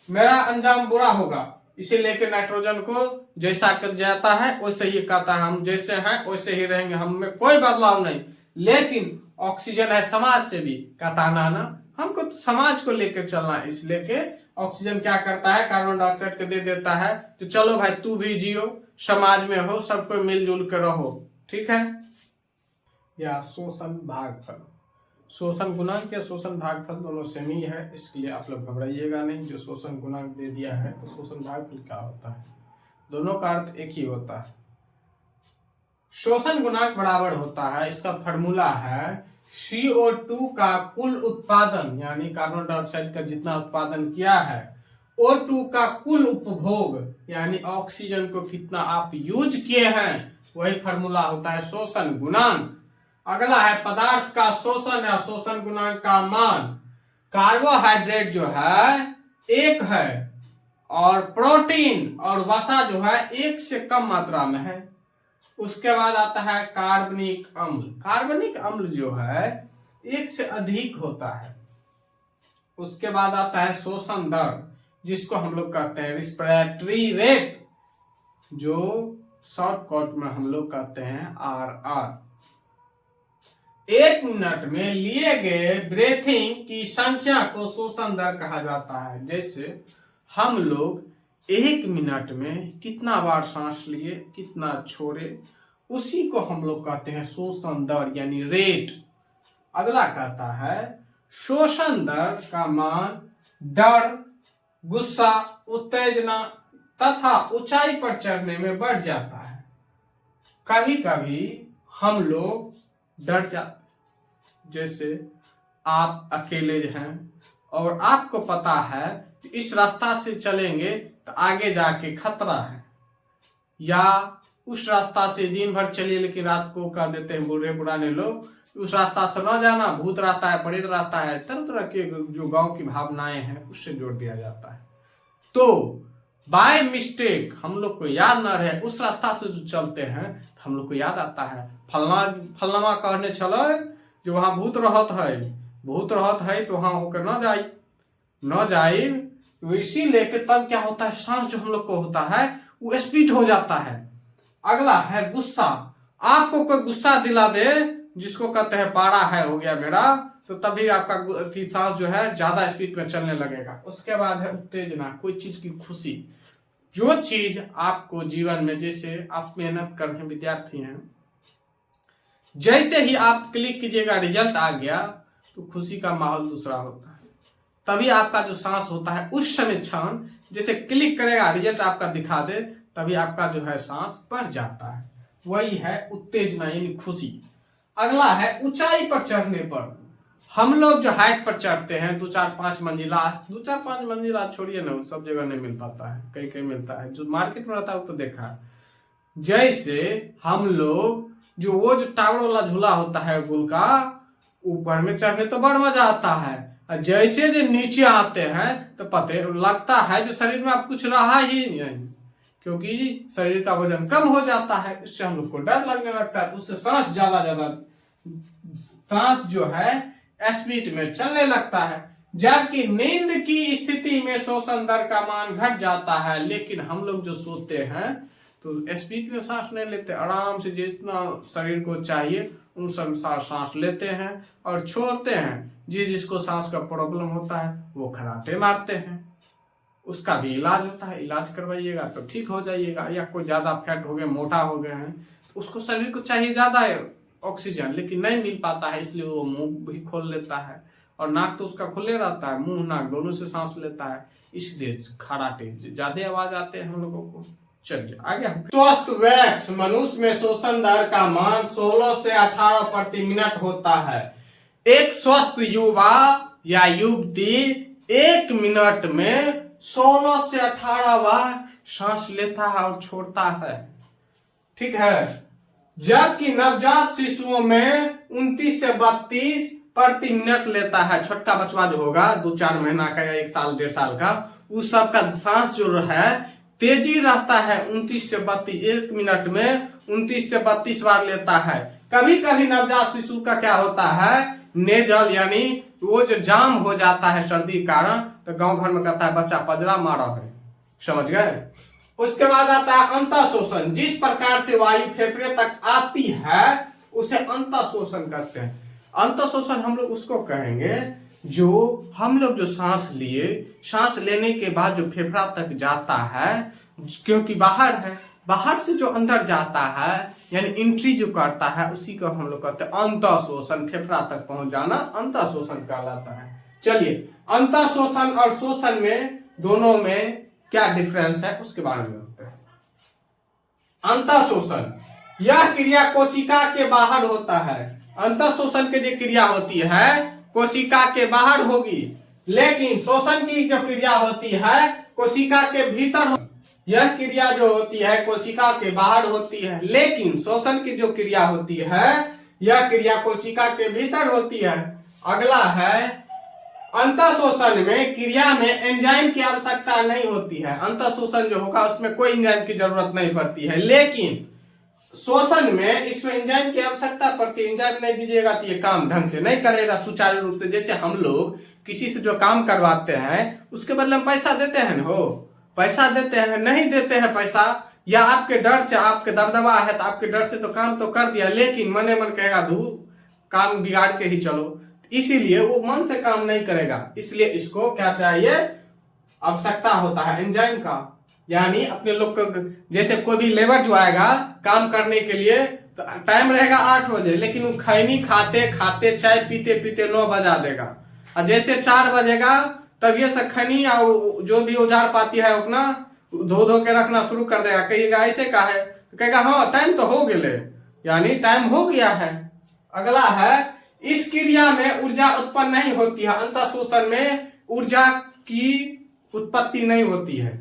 मेरा अंजाम बुरा होगा। इसे लेकर नाइट्रोजन को जैसा कर जाता है वैसे ही कहता है हम जैसे हैं वैसे ही रहेंगे, हम में कोई बदलाव नहीं। लेकिन ऑक्सीजन है समाज से भी, कहता ना हमको तो समाज को लेकर चलना है, इसलिए के ऑक्सीजन क्या करता है कार्बन डाइऑक्साइड को दे देता है, तो चलो भाई तू भी जियो, समाज में हो, सबको मिलजुल कर रहो, ठीक है। या शोषण भागफल, शोषण गुणांक या शोषण भागफल दोनों सेम ही है, इसके लिए आप लोग घबराइएगा नहीं। जो शोषण गुणांक दे दिया है तो शोषण भागफल क्या होता है, दोनों का अर्थ एक ही होता है। शोषण गुणांक बराबर होता है, इसका फॉर्मूला है CO2 का कुल उत्पादन, यानी कार्बन डाइऑक्साइड का जितना उत्पादन किया है, O2 का कुल उपभोग यानी ऑक्सीजन को कितना आप यूज किए हैं, वही फॉर्मूला होता है शोषण गुणांक। अगला है पदार्थ का शोषण या शोषण गुणांक का मान। कार्बोहाइड्रेट जो है 1 है और प्रोटीन और वसा जो है 1 से कम मात्रा में है। उसके बाद आता है कार्बनिक अम्ल। कार्बनिक अम्ल जो है 1 से अधिक होता है। उसके बाद आता है शोषण दर, जिसको हम लोग कहते हैं रिस्पिरेटरी रेट, जो शॉर्टकट में हम लोग कहते हैं RR। 1 मिनट में लिए गए ब्रेथिंग की संख्या को शोषण दर कहा जाता है। जैसे हम लोग 1 मिनट में कितना बार सांस लिए, कितना छोड़े, उसी को हम लोग कहते हैं शोषण दर यानी रेट। अगला कहता है शोषण दर का मान डर, गुस्सा, उत्तेजना तथा ऊंचाई पर चढ़ने में बढ़ जाता है। कभी कभी हम लोग डर जाते, जैसे आप अकेले हैं और आपको पता है कि इस रास्ता से चलेंगे तो आगे जाके खतरा है, या उस रास्ता से दिन भर चलिए लेकिन रात को कह देते हैं बूढ़े पुराने लोग उस रास्ता से न जाना, भूत रहता है, प्रेत रहता है, तरह तरह के जो गांव की भावनाएं हैं उससे जोड़ दिया जाता है। तो बाय मिस्टेक हम लोग को याद न रहे उस रास्ता से जो चलते हैं तो हम लोग को याद आता है फलनमा कहने चलो जो वहां भूत रहत है तो वहां होकर न जाए। तो इसी लेके तब क्या होता है, सांस जो हम लोग को होता है वो स्पीड हो जाता है। अगला है गुस्सा। आपको कोई गुस्सा दिला दे, जिसको कहते हैं पारा है हो गया मेरा, तो तभी आपका सांस जो है ज्यादा स्पीड में चलने लगेगा। उसके बाद है उत्तेजना, कोई चीज की खुशी, जो चीज आपको जीवन में, जैसे आप मेहनत कर रहे हैं, विद्यार्थी हैं, जैसे ही आप क्लिक कीजिएगा रिजल्ट आ गया तो खुशी का माहौल दूसरा होता है। तभी आपका जो सांस होता है उस समय क्षण जैसे क्लिक करेगा रिजल्ट आपका दिखा दे, तभी आपका जो है सांस बढ़ जाता है। वही है उत्तेजना यानी खुशी। अगला है ऊंचाई पर चढ़ने पर। हम लोग जो हाइट पर चढ़ते हैं 2-4-5 मंजिला, 2-4-5 मंजिला छोड़िए ना, सब जगह नहीं मिल पाता है, कहीं कहीं मिलता है, जो मार्केट में रहता है वो तो देखा है। जैसे हम लोग वो जो टावर वाला झूला होता है गोल का, ऊपर में चढ़ने तो बड़ा मजा आता है, और जैसे जो नीचे आते हैं तो पते लगता है जो शरीर में आप कुछ रहा ही नहीं, क्योंकि शरीर का वजन कम हो जाता है, इससे हम लोग को डर लगने लगता है, तो उससे सांस सांस जो है स्पीड में चलने लगता है। जबकि नींद की स्थिति में श्वसन दर का मान घट जाता है, लेकिन हम लोग जो सोते हैं तो स्पीड में सांस नहीं लेते, आराम से जितना शरीर को चाहिए उन सब सांस लेते हैं और छोड़ते हैं। जिसको सांस का प्रॉब्लम होता है वो खराटे मारते हैं, उसका भी इलाज होता है, इलाज करवाइएगा तो ठीक हो जाइएगा। या कोई ज्यादा फैट हो गए, मोटा हो गए हैं, तो उसको शरीर को चाहिए ज्यादा ऑक्सीजन, लेकिन नहीं मिल पाता है, इसलिए वो मुंह भी खोल लेता है और नाक तो उसका खुले रहता है, मुंह नाक दोनों से सांस लेता है, इसलिए खराटे ज्यादा आवाज आते हैं हम लोगों को। चलिए आगे। स्वस्थ वयस्क मनुष्य में श्वसन दर का मान 16 से 18 प्रति मिनट होता है। एक स्वस्थ युवा या युवती 1 मिनट में 16 से 18 बार सांस लेता है और छोड़ता है, ठीक है। जबकि नवजात शिशुओं में 29 से 32 प्रति मिनट लेता है। छोटा बच्चा जो होगा 2-4 महीना का या 1 साल 1.5 साल का, उस सब का सांस जो है तेजी रहता है, 29 से 32 1 मिनट में 29 से 32 बार लेता है। कभी कभी नवजात शिशु का क्या होता है, नेजल यानी वो जो जाम हो जाता है सर्दी के कारण, तो गांव घर में कहता है बच्चा पजरा मारा है, समझ गए। उसके बाद आता है अंतःशोषण। जिस प्रकार से वायु फेफड़े तक आती है उसे अंतःशोषण कहते हैं। अंतःशोषण हम लोग उसको कहेंगे जो हम लोग जो सांस लिए, सांस लेने के बाद जो फेफड़ा तक जाता है, क्योंकि बाहर है, बाहर से जो अंदर जाता है यानी एंट्री जो करता है, उसी को हम लोग कहते हैं अंतःशोषण। फेफड़ा तक पहुंच जाना अंतःशोषण कहलाता है। चलिए, अंतःशोषण और शोषण में दोनों में क्या डिफरेंस है उसके बारे में होता है। अंतःशोषण, यह क्रिया कोशिका के बाहर होता है। अंतःशोषण की जो क्रिया होती है कोशिका के बाहर होगी, लेकिन शोषण की जो क्रिया होती है कोशिका के भीतर। यह क्रिया जो होती है कोशिका के बाहर होती है, लेकिन शोषण की जो क्रिया होती है यह क्रिया कोशिका के भीतर होती है। अगला है अंतःशोषण में क्रिया में एंजाइम की आवश्यकता नहीं होती है। अंतःशोषण जो होगा उसमें कोई एंजाइम की जरूरत नहीं पड़ती है, लेकिन शोषण में इसमें एंजाइम की आवश्यकता पड़ती है। एंजाइम नहीं दीजिएगा तो ये काम ढंग से नहीं करेगा सुचारू रूप से। जैसे हम लोग किसी से जो काम करवाते हैं उसके बदले में पैसा देते हैं, हो पैसा देते हैं, नहीं देते हैं पैसा, या आपके डर से, आपके दबदबा है तो आपके डर से तो काम तो कर दिया, लेकिन मने मन कहेगा धू काम बिगाड़ के ही चलो, इसीलिए वो मन से काम नहीं करेगा। इसलिए इसको क्या चाहिए, आवश्यकता होता है एंजाइम का। यानी अपने लोग को, जैसे कोई भी लेबर जो आएगा काम करने के लिए तो टाइम रहेगा 8 बजे, लेकिन वो खैनी खाते खाते चाय पीते पीते 9 बजा देगा, और जैसे 4 बजेगा तब ये सब खैनी और जो भी औजार पाती है अपना धो धो के रखना शुरू कर देगा। कहिएगा ऐसे का है, तो कहेगा हाँ टाइम तो हो गए, यानी टाइम हो गया है। अगला है इस क्रिया में ऊर्जा उत्पन्न नहीं होती है। अंतःशोषण में ऊर्जा की उत्पत्ति नहीं होती है,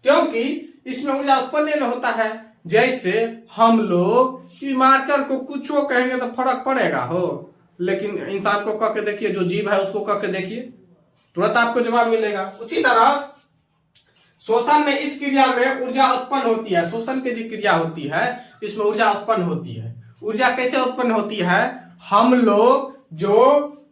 क्योंकि इसमें ऊर्जा उत्पन्न नहीं होता है। जैसे हम लोग मार्कर को कुछ कहेंगे तो फर्क पड़ेगा हो, लेकिन इंसान को कह के देखिए, जो जीव है उसको कह के देखिए, तुरंत आपको जवाब मिलेगा। उसी तरह शोषण में इस क्रिया में ऊर्जा उत्पन्न होती है। शोषण की जो क्रिया होती है इसमें ऊर्जा उत्पन्न होती है। ऊर्जा कैसे उत्पन्न होती है, हम लोग जो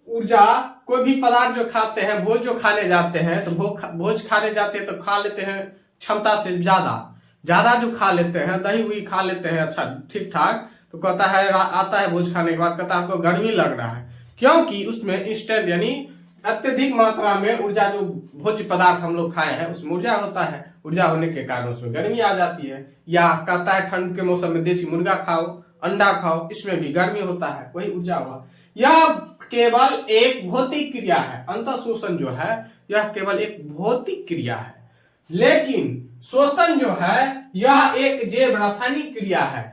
ऊर्जा कोई भी पदार्थ जो खाते हैं, भोज जो खाने जाते हैं, तो भोज खाने जाते हैं तो खा लेते हैं क्षमता से ज्यादा जो खा लेते हैं, दही वही खा लेते हैं अच्छा ठीक ठाक, तो कहता है आता है भोज खाने के बाद कहता है हमको गर्मी लग रहा है, क्योंकि उसमें इंस्टेंट यानी अत्यधिक मात्रा में ऊर्जा, जो भोज्य पदार्थ हम लोग खाए हैं उसमें ऊर्जा होता है, ऊर्जा होने के कारण उसमें गर्मी आ जाती है। या कहता है ठंड के मौसम में देसी मुर्गा खाओ, अंडा खाओ, इसमें भी गर्मी होता है, वही ऊर्जा हुआ। यह केवल एक भौतिक क्रिया है। अंतःशोषण जो है यह केवल एक भौतिक क्रिया है, लेकिन शोषण जो है यह एक जैव रासायनिक क्रिया है।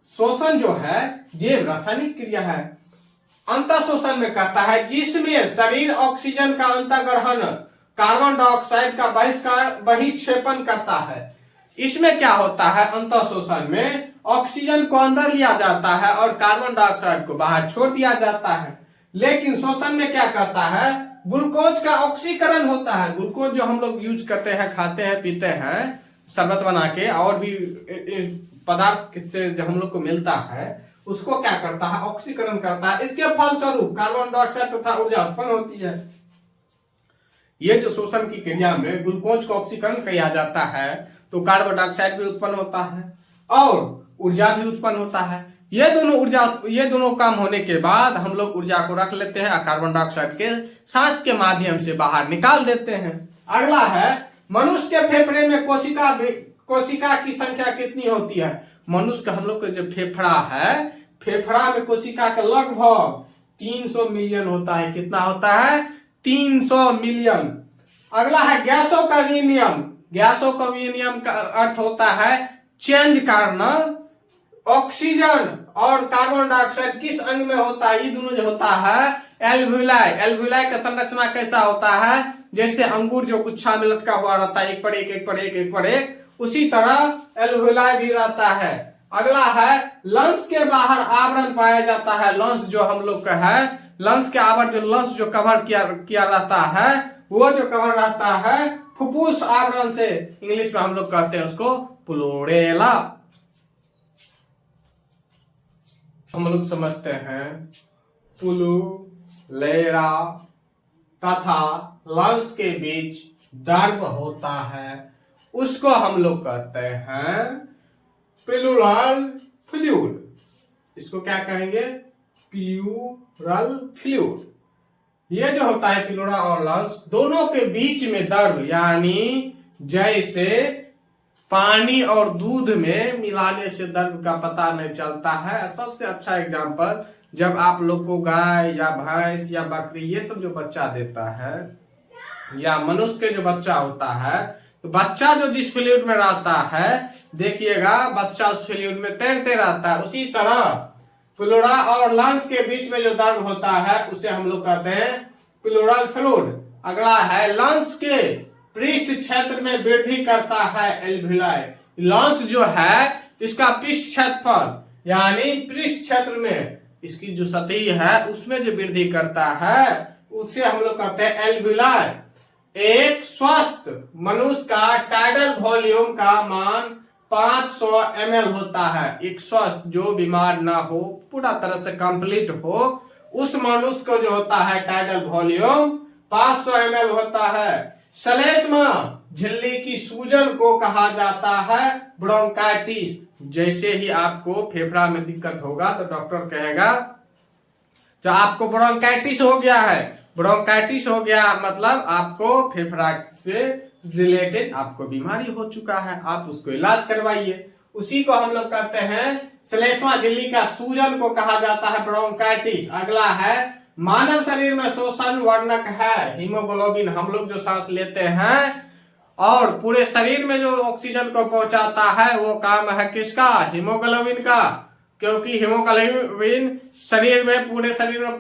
शोषण जो है जैव रासायनिक क्रिया है। अंतःशोषण में कहता है जिसमें शरीर ऑक्सीजन का अंतर्ग्रहण, कार्बन डाइऑक्साइड का बहिक्षेपण करता है। इसमें क्या होता है, अंतःशोषण में ऑक्सीजन को अंदर लिया जाता है और कार्बन डाइऑक्साइड को बाहर छोड़ दिया जाता है। लेकिन शोषण में क्या करता है, ग्लूकोज का ऑक्सीकरण होता है। ग्लूकोज जो हम लोग यूज करते हैं, खाते हैं, पीते हैं, शरबत बना के और भी पदार्थ किससे जो हम लोग को मिलता है उसको क्या करता है, ऑक्सीकरण करता है। इसके फलस्वरूप कार्बन डाइऑक्साइड तथा ऊर्जा उत्पन्न होती है। ये जो शोषण की क्रिया में ग्लूकोज को ऑक्सीकरण किया जाता है तो कार्बन डाइऑक्साइड भी उत्पन्न होता है और ऊर्जा भी उत्पन्न होता है। ये दोनों काम होने के बाद हम लोग ऊर्जा को रख लेते हैं और कार्बन डाइऑक्साइड के सांस के माध्यम से बाहर निकाल देते हैं। अगला है मनुष्य के फेफड़े में कोशिका की संख्या कितनी होती है। मनुष्य का हम लोग का जो फेफड़ा है, फेफड़ा में कोशिका का लगभग 300 मिलियन होता है। कितना होता है? 300 मिलियन। अगला है गैसों का विनियम। गैसों का विनियम का अर्थ होता है चेंज करना। ऑक्सीजन और कार्बन डाइऑक्साइड किस अंग में होता है? ये दोनों जो होता है एल्वुलाई। एल्वुलाई का संरचना कैसा होता है? जैसे अंगूर जो गुच्छा में लटका हुआ रहता है, एक पर एक, एक पर एक, एक पर एक, उसी तरह एल्वुलाई भी रहता है। अगला है लंग्स के बाहर आवरण पाया जाता है। लंग्स जो हम लोग का है, लंग्स के आवरण जो लंग्स जो कवर किया रहता है, वो जो कवर रहता है फुफ्फुस आवरण से, इंग्लिश में हम लोग कहते हैं उसको प्लूरेला। हम लोग समझते हैं प्लूरेला तथा लंग्स के बीच दर्भ होता है, उसको हम लोग कहते हैं प्लूरल फ्लूइड। इसको क्या कहेंगे? Pleural fluid. ये जो होता है प्लूरा और लंग्स दोनों के बीच में दर्भ, यानी जैसे पानी और दूध में मिलाने से दर्भ का पता नहीं चलता है। सबसे अच्छा एग्जांपल, जब आप लोग को गाय या भैंस या बकरी ये सब जो बच्चा देता है या मनुष्य के जो बच्चा होता है, तो बच्चा जो जिस फ्लूइड में रहता है, देखिएगा बच्चा उस फ्लूइड में तैरते रहता है। उसी तरह प्लूरा और लंग्स के बीच में जो दर्भ होता है उसे हम लोग कहते हैं प्लूरल फ्लूइड। अगला है लंग्स के पृष्ठ क्षेत्र में वृद्धि करता है एल्वुलाई। लंग्स जो है इसका पृष्ठ क्षेत्रफल यानी पृष्ठ क्षेत्र में इसकी जो सतह है उसमें जो वृद्धि करता है उसे हम लोग कहते हैं एल्वुलाई। एक स्वस्थ मनुष्य का टाइडल वॉल्यूम का मान 500 ml होता है। एक स्वस्थ जो बीमार ना हो, पूरा तरह से कंप्लीट हो, उस मनुष्य को जो होता है टाइडल वॉल्यूम 500 ml होता है। श्लेष्मा झिल्ली की सूजन को कहा जाता है ब्रोंकाइटिस। जैसे ही आपको फेफड़ा में दिक्कत होगा तो डॉक्टर कहेगा जो आपको ब्रोंकाइटिस हो गया है। ब्रोंकाइटिस हो गया मतलब आपको फेफड़ा से रिलेटेड आपको बीमारी हो चुका है, आप उसको इलाज करवाइए। उसी को हम लोग कहते हैं श्लेष्मा झिल्ली का सूजन को कहा जाता है ब्रोंकाइटिस। अगला है मानव शरीर में शोषण वर्णक है हीमोग्लोबिन। हम लोग जो सांस लेते हैं और पूरे शरीर में जो ऑक्सीजन को पहुंचाता है वो काम है किसका? हीमोग्लोबिन का। क्योंकि हीमोग्लोबिन शरीर में पूरे शरीर में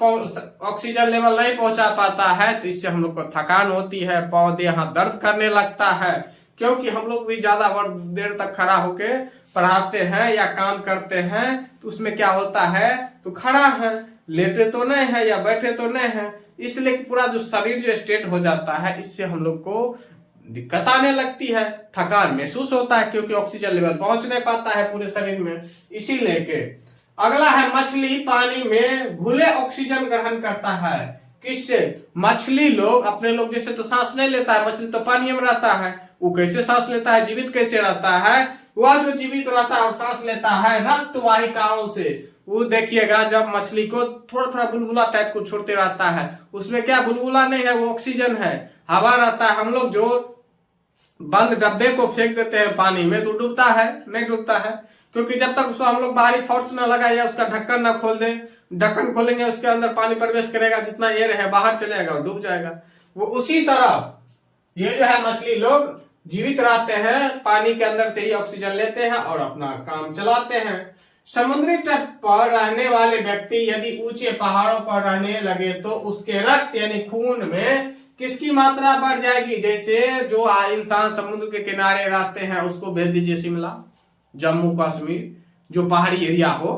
ऑक्सीजन लेवल नहीं पहुंचा पाता है तो इससे हम लोग को थकान होती है, पाँव देह हाथ दर्द करने लगता है। क्योंकि हम लोग भी ज्यादा देर तक खड़ा होके पढ़ाते हैं या काम करते हैं तो उसमें क्या होता है, तो खड़ा है, लेटे तो नहीं है या बैठे तो नहीं है, इसलिए पूरा जो शरीर जो स्ट्रेट हो जाता है, इससे हम लोग को दिक्कत आने लगती है, थकान महसूस होता है क्योंकि ऑक्सीजन लेवल पहुंच नहीं पाता है पूरे शरीर में, इसी लेके। अगला है मछली पानी में घुले ऑक्सीजन ग्रहण करता है। किससे? मछली लोग अपने लोग जैसे तो सांस नहीं लेता है, मछली तो पानी में रहता है, वो कैसे सांस लेता है, जीवित कैसे रहता है? वह जो जीवित रहता है और सांस लेता है रक्त वाहिकाओं से। वो देखिएगा जब मछली को थोड़ा थोड़ा बुलबुला टाइप को छोड़ते रहता है, उसमें क्या बुलबुला नहीं है, वो ऑक्सीजन है, हवा रहता है। हम लोग जो बंद डब्बे को फेंक देते हैं पानी में तो डूबता है? नहीं डूबता है, क्योंकि जब तक उसको हम लोग बाहरी फोर्स ना लगाए या उसका ढक्कन ना खोल दे, ढक्कन खोलेंगे उसके अंदर पानी प्रवेश करेगा, जितना एयर है बाहर चलेगा और डूब जाएगा। वो उसी तरह ये जो है मछली लोग जीवित रहते हैं, पानी के अंदर से ही ऑक्सीजन लेते हैं और अपना काम चलाते हैं। समुद्री तट पर रहने वाले व्यक्ति यदि ऊंचे पहाड़ों पर रहने लगे तो उसके रक्त यानी खून में किसकी मात्रा बढ़ जाएगी? जैसे जो इंसान समुद्र के किनारे रहते हैं उसको भेज दीजिए शिमला, जम्मू कश्मीर, जो पहाड़ी एरिया हो,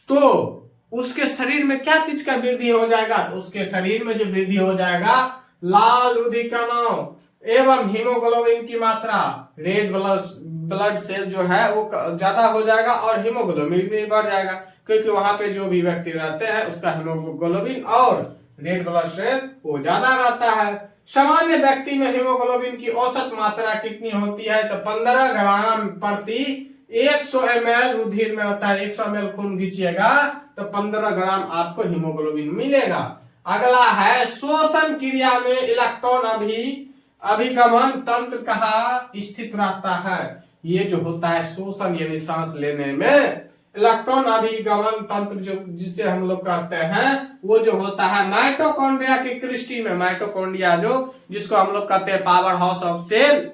तो उसके शरीर में क्या चीज का वृद्धि हो जाएगा? तो उसके शरीर में जो वृद्धि हो जाएगा लाल रुधिर कणों, एवं हीमोग्लोबिन की मात्रा, रेड ब्लड सेल जो है वो ज्यादा हो जाएगा और हीमोग्लोबिन भी बढ़ जाएगा, क्योंकि वहां पे जो भी व्यक्ति रहते हैं उसका हीमोग्लोबिन और रेड ब्लड सेल वो ज्यादा रहता है। सामान्य व्यक्ति में हीमोग्लोबिन की औसत मात्रा कितनी होती है? तो 15 ग्राम प्रति 100 ml रुधिर में होता है। 100 ml खून खींचिएगा तो 15 ग्राम आपको हीमोग्लोबिन मिलेगा। अगला है श्वसन क्रिया में इलेक्ट्रॉन अभिगमन तंत्र कहाँ स्थित रहता है? ये जो होता है श्वसन यानी सांस लेने में इलेक्ट्रॉन अभिगमन तंत्र जो जिसे हम लोग कहते हैं वो जो होता है माइटोकॉन्ड्रिया की क्रिस्टी में। माइटोकॉन्ड्रिया जो जिसको हम लोग कहते हैं पावर हाउस ऑफ सेल,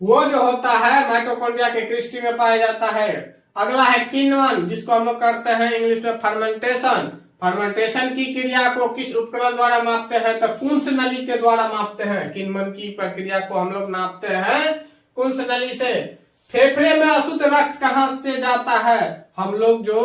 वो जो होता है माइटोकॉन्ड्रिया के क्रिस्टी में पाया जाता है। अगला है किण्वन, जिसको हम लोग करते हैं इंग्लिश में फर्मेंटेशन। फर्मेंटेशन की क्रिया को किस उपकरण द्वारा मापते हैं? तो कुंस नली के द्वारा मापते हैं। किण्वन की प्रक्रिया को हम लोग नापते हैं कुंस नली से। फेफड़े में अशुद्ध रक्त कहां से जाता है? हम लोग जो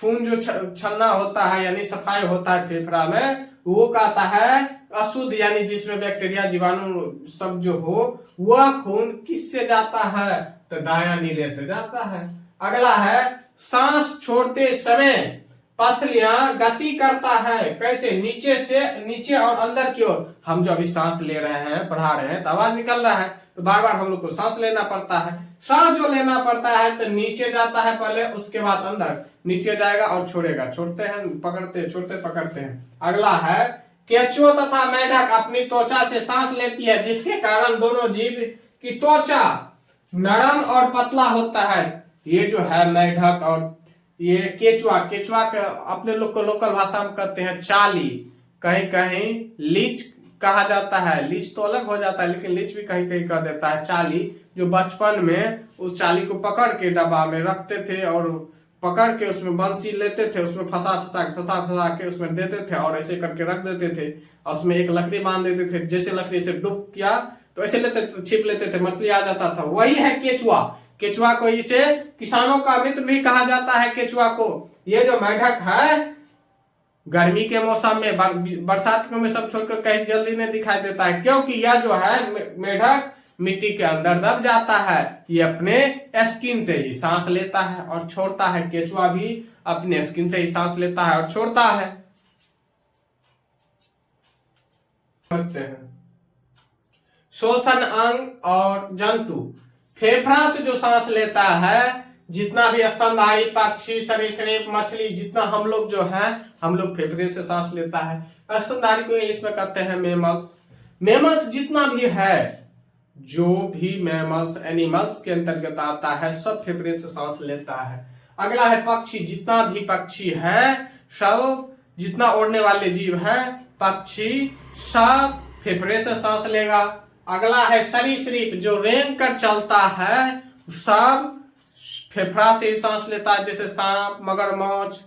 खून जो छलना होता है यानी सफाई होता है फेफड़ा में, वो कहता है अशुद्ध यानी जिसमें बैक्टीरिया जीवाणु सब जो हो, वह खून किससे जाता है? तो दायां नीले से जाता है। अगला है सांस छोड़ते समय पसलियां गति करता है कैसे? नीचे से नीचे और अंदर की ओर। हम जो अभी सांस ले रहे हैं, पढ़ा रहे हैं तो आवाज निकल रहा है, तो बार बार हम लोग को सांस लेना पड़ता है। सांस जो लेना पड़ता है तो नीचे जाता है पहले, उसके बाद अंदर नीचे जाएगा और छोड़ेगा। छोड़ते हैं पकड़ते, छोड़ते पकड़ते हैं। अगला है केंचुआ तथा मेंढक अपनी त्वचा से सांस लेती है, जिसके कारण दोनों जीव की त्वचा नरम और पतला होता है। ये जो है मेंढक और ये केंचुआ, केंचुआ के अपने लोग को लोकल भाषा में कहते हैं चाली, कहीं कहीं लीच कहा जाता है। लीच तो अलग हो जाता है लेकिन लीच भी कहीं कहीं कह देता है चाली। जो बचपन में उस चाली को पकड़ के डब्बा में रखते थे और पकड़ के उसमें बंसी लेते थे, उसमें फंसा के उसमें देते थे और ऐसे करके रख देते थे और उसमें एक लकड़ी बांध देते थे। जैसे लकड़ी से डुब किया तो ऐसे लेते, छिप लेते थे, मछली आ जाता था। वही है केंचुआ। केंचुआ को इसे किसानों का मित्र भी कहा जाता है केंचुआ को। ये जो मेंढक है गर्मी के मौसम में, बरसात के में सब छोड़कर कहीं जल्दी नहीं दिखाई देता है, क्योंकि यह जो है मेंढक मिट्टी के अंदर दब जाता है। ये अपने स्किन से ही सांस लेता है और छोड़ता है। केंचुआ भी अपने स्किन से ही सांस लेता है और छोड़ता है। समझते हैं श्वसन अंग और जंतु। फेफड़ा से जो सांस लेता है, जितना भी स्तनधारी पक्षी, सरीसृप, मछली, जितना हम लोग जो है हम लोग फेफड़े से सांस लेता है। स्तनधारी को इंग्लिश में कहते हैं मेमल्स। मेमल्स जितना भी है, जो भी मैमल्स एनिमल्स के अंतर्गत आता है, सब फेफड़े से सांस लेता है। अगला है पक्षी। जितना भी पक्षी है सब, जितना उड़ने वाले जीव है पक्षी, सब फेफड़े से सांस लेगा। अगला है सरीसृप। जो रेंग कर चलता है सब फेफड़ा से ही सांस लेता है, जैसे सांप, मगरमच्छ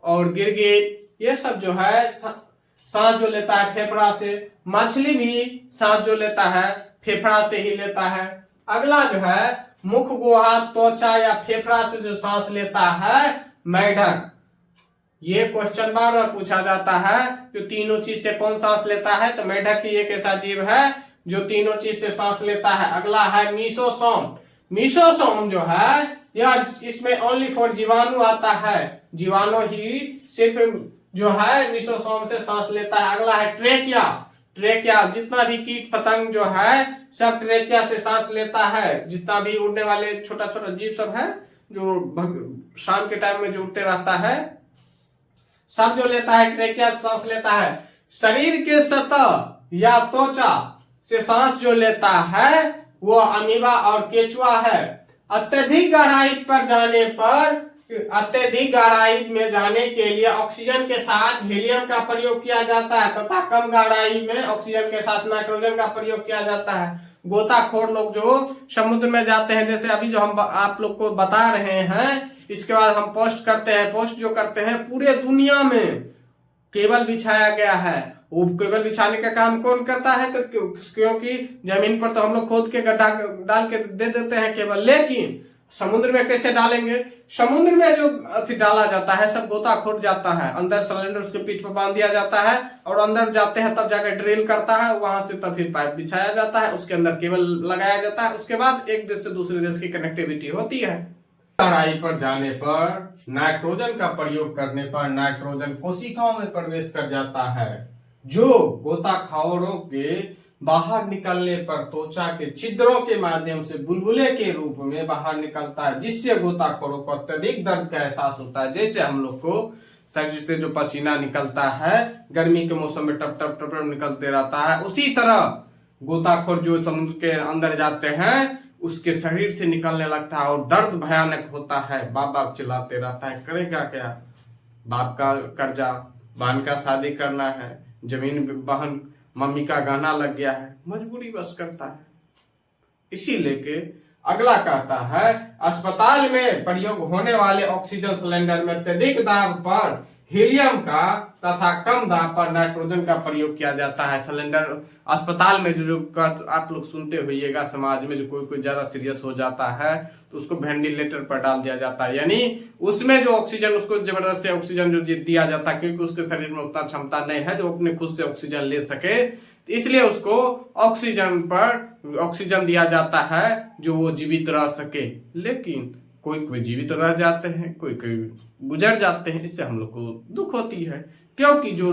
और गिरगिट। ये सब जो है सांस जो लेता है फेफड़ा से। मछली भी सांस जो लेता है फेफड़ा से ही लेता है। अगला जो है मुख, गुहा, त्वचा या फेफड़ा से जो सांस लेता है मेंढक। ये क्वेश्चन बार बार पूछा जाता है, जो तीनों चीज से कौन सांस लेता है? तो मेंढक ही एक ऐसा जीव है जो तीनों चीज से सांस लेता है। अगला है मीसोसोम। मीसोसोम जो है यह इसमें ओनली फॉर जीवाणु आता है। जीवाणु ही सिर्फ जो है मीसोसोम से सांस लेता है। अगला है ट्रेकिया। ट्रेकिया जितना भी कीट पतंग जो है सब ट्रेकिया से सांस लेता है। जितना भी उड़ने वाले छोटा छोटा जीव सब है जो शाम के टाइम में जो उड़ते रहता है, सब जो लेता है ट्रेकिया से सांस लेता है। शरीर के सतह या त्वचा से सांस जो लेता है वो अमीबा और केंचुआ है। अत्यधिक गहराई में जाने के लिए ऑक्सीजन के साथ हीलियम का प्रयोग किया जाता है तथा कम गहराई में ऑक्सीजन के साथ नाइट्रोजन का प्रयोग किया जाता है। गोताखोर लोग जो समुद्र में जाते हैं, जैसे अभी जो हम आप लोग को बता रहे हैं, इसके बाद हम पोस्ट करते हैं। पोस्ट जो करते हैं पूरे दुनिया में केबल बिछाया गया है। वो केबल बिछाने का काम कौन करता है? तो क्योंकि जमीन पर तो हम लोग खोद के गड्ढा डाल के दे देते हैं केबल, लेकिन समुद्र में कैसे डालेंगे? समुद्र में जो अति डाला जाता है सब गोताखोर जाता है, अंदर सिलेंडर उसके पीठ पर बांध दिया जाता है और अंदर जाते हैं तब जाकर ड्रिल करता है, वहां से तब फिर पाइप बिछाया जाता है, उसके अंदर केबल लगाया जाता है, उसके बाद एक देश से दूसरे देश की कनेक्टिविटी होती है। चढ़ाई पर जाने पर नाइट्रोजन का प्रयोग करने पर नाइट्रोजन कोशिकाओं में प्रवेश कर जाता है, जो गोताखोरों के बाहर निकलने पर त्वचा के छिद्रों के माध्यम से बुलबुले के रूप में बाहर निकलता है, जिससे गोताखोरों को अत्यधिक दर्द का एहसास होता है। जैसे हम लोग को शरीर से जो पसीना निकलता है गर्मी के मौसम में टप टप टप टप निकलते रहता है, उसी तरह गोताखोर जो समुद्र के अंदर जाते हैं उसके शरीर से निकलने लगता है और दर्द भयानक होता है। बाप बाप चिल्लाते रहता है, करेगा क्या? बाप का कर्जा, बहन का शादी करना है, जमीन बहन मम्मी का गाना लग गया है, मजबूरी बस करता है। इसी लेके अगला कहता है अस्पताल में प्रयोग होने वाले ऑक्सीजन सिलेंडर में अत्यधिक दाब पर हीलियम का तथा कम दाब पर नाइट्रोजन का प्रयोग किया जाता है। सिलेंडर अस्पताल में जो आप लोग सुनते होइएगा, समाज में जो कोई ज्यादा सीरियस हो जाता है तो उसको वेंटिलेटर पर डाल दिया जाता है, यानी उसमें जो ऑक्सीजन उसको जबरदस्ती ऑक्सीजन जो दिया जाता है, क्योंकि उसके शरीर में उतना क्षमता नहीं है जो अपने खुद से ऑक्सीजन ले सके, इसलिए उसको ऑक्सीजन दिया जाता है जो वो जीवित रह सके। लेकिन कोई जीवित रह जाते हैं, कोई गुजर जाते हैं, इससे हम लोग को दुख होती है, क्योंकि जो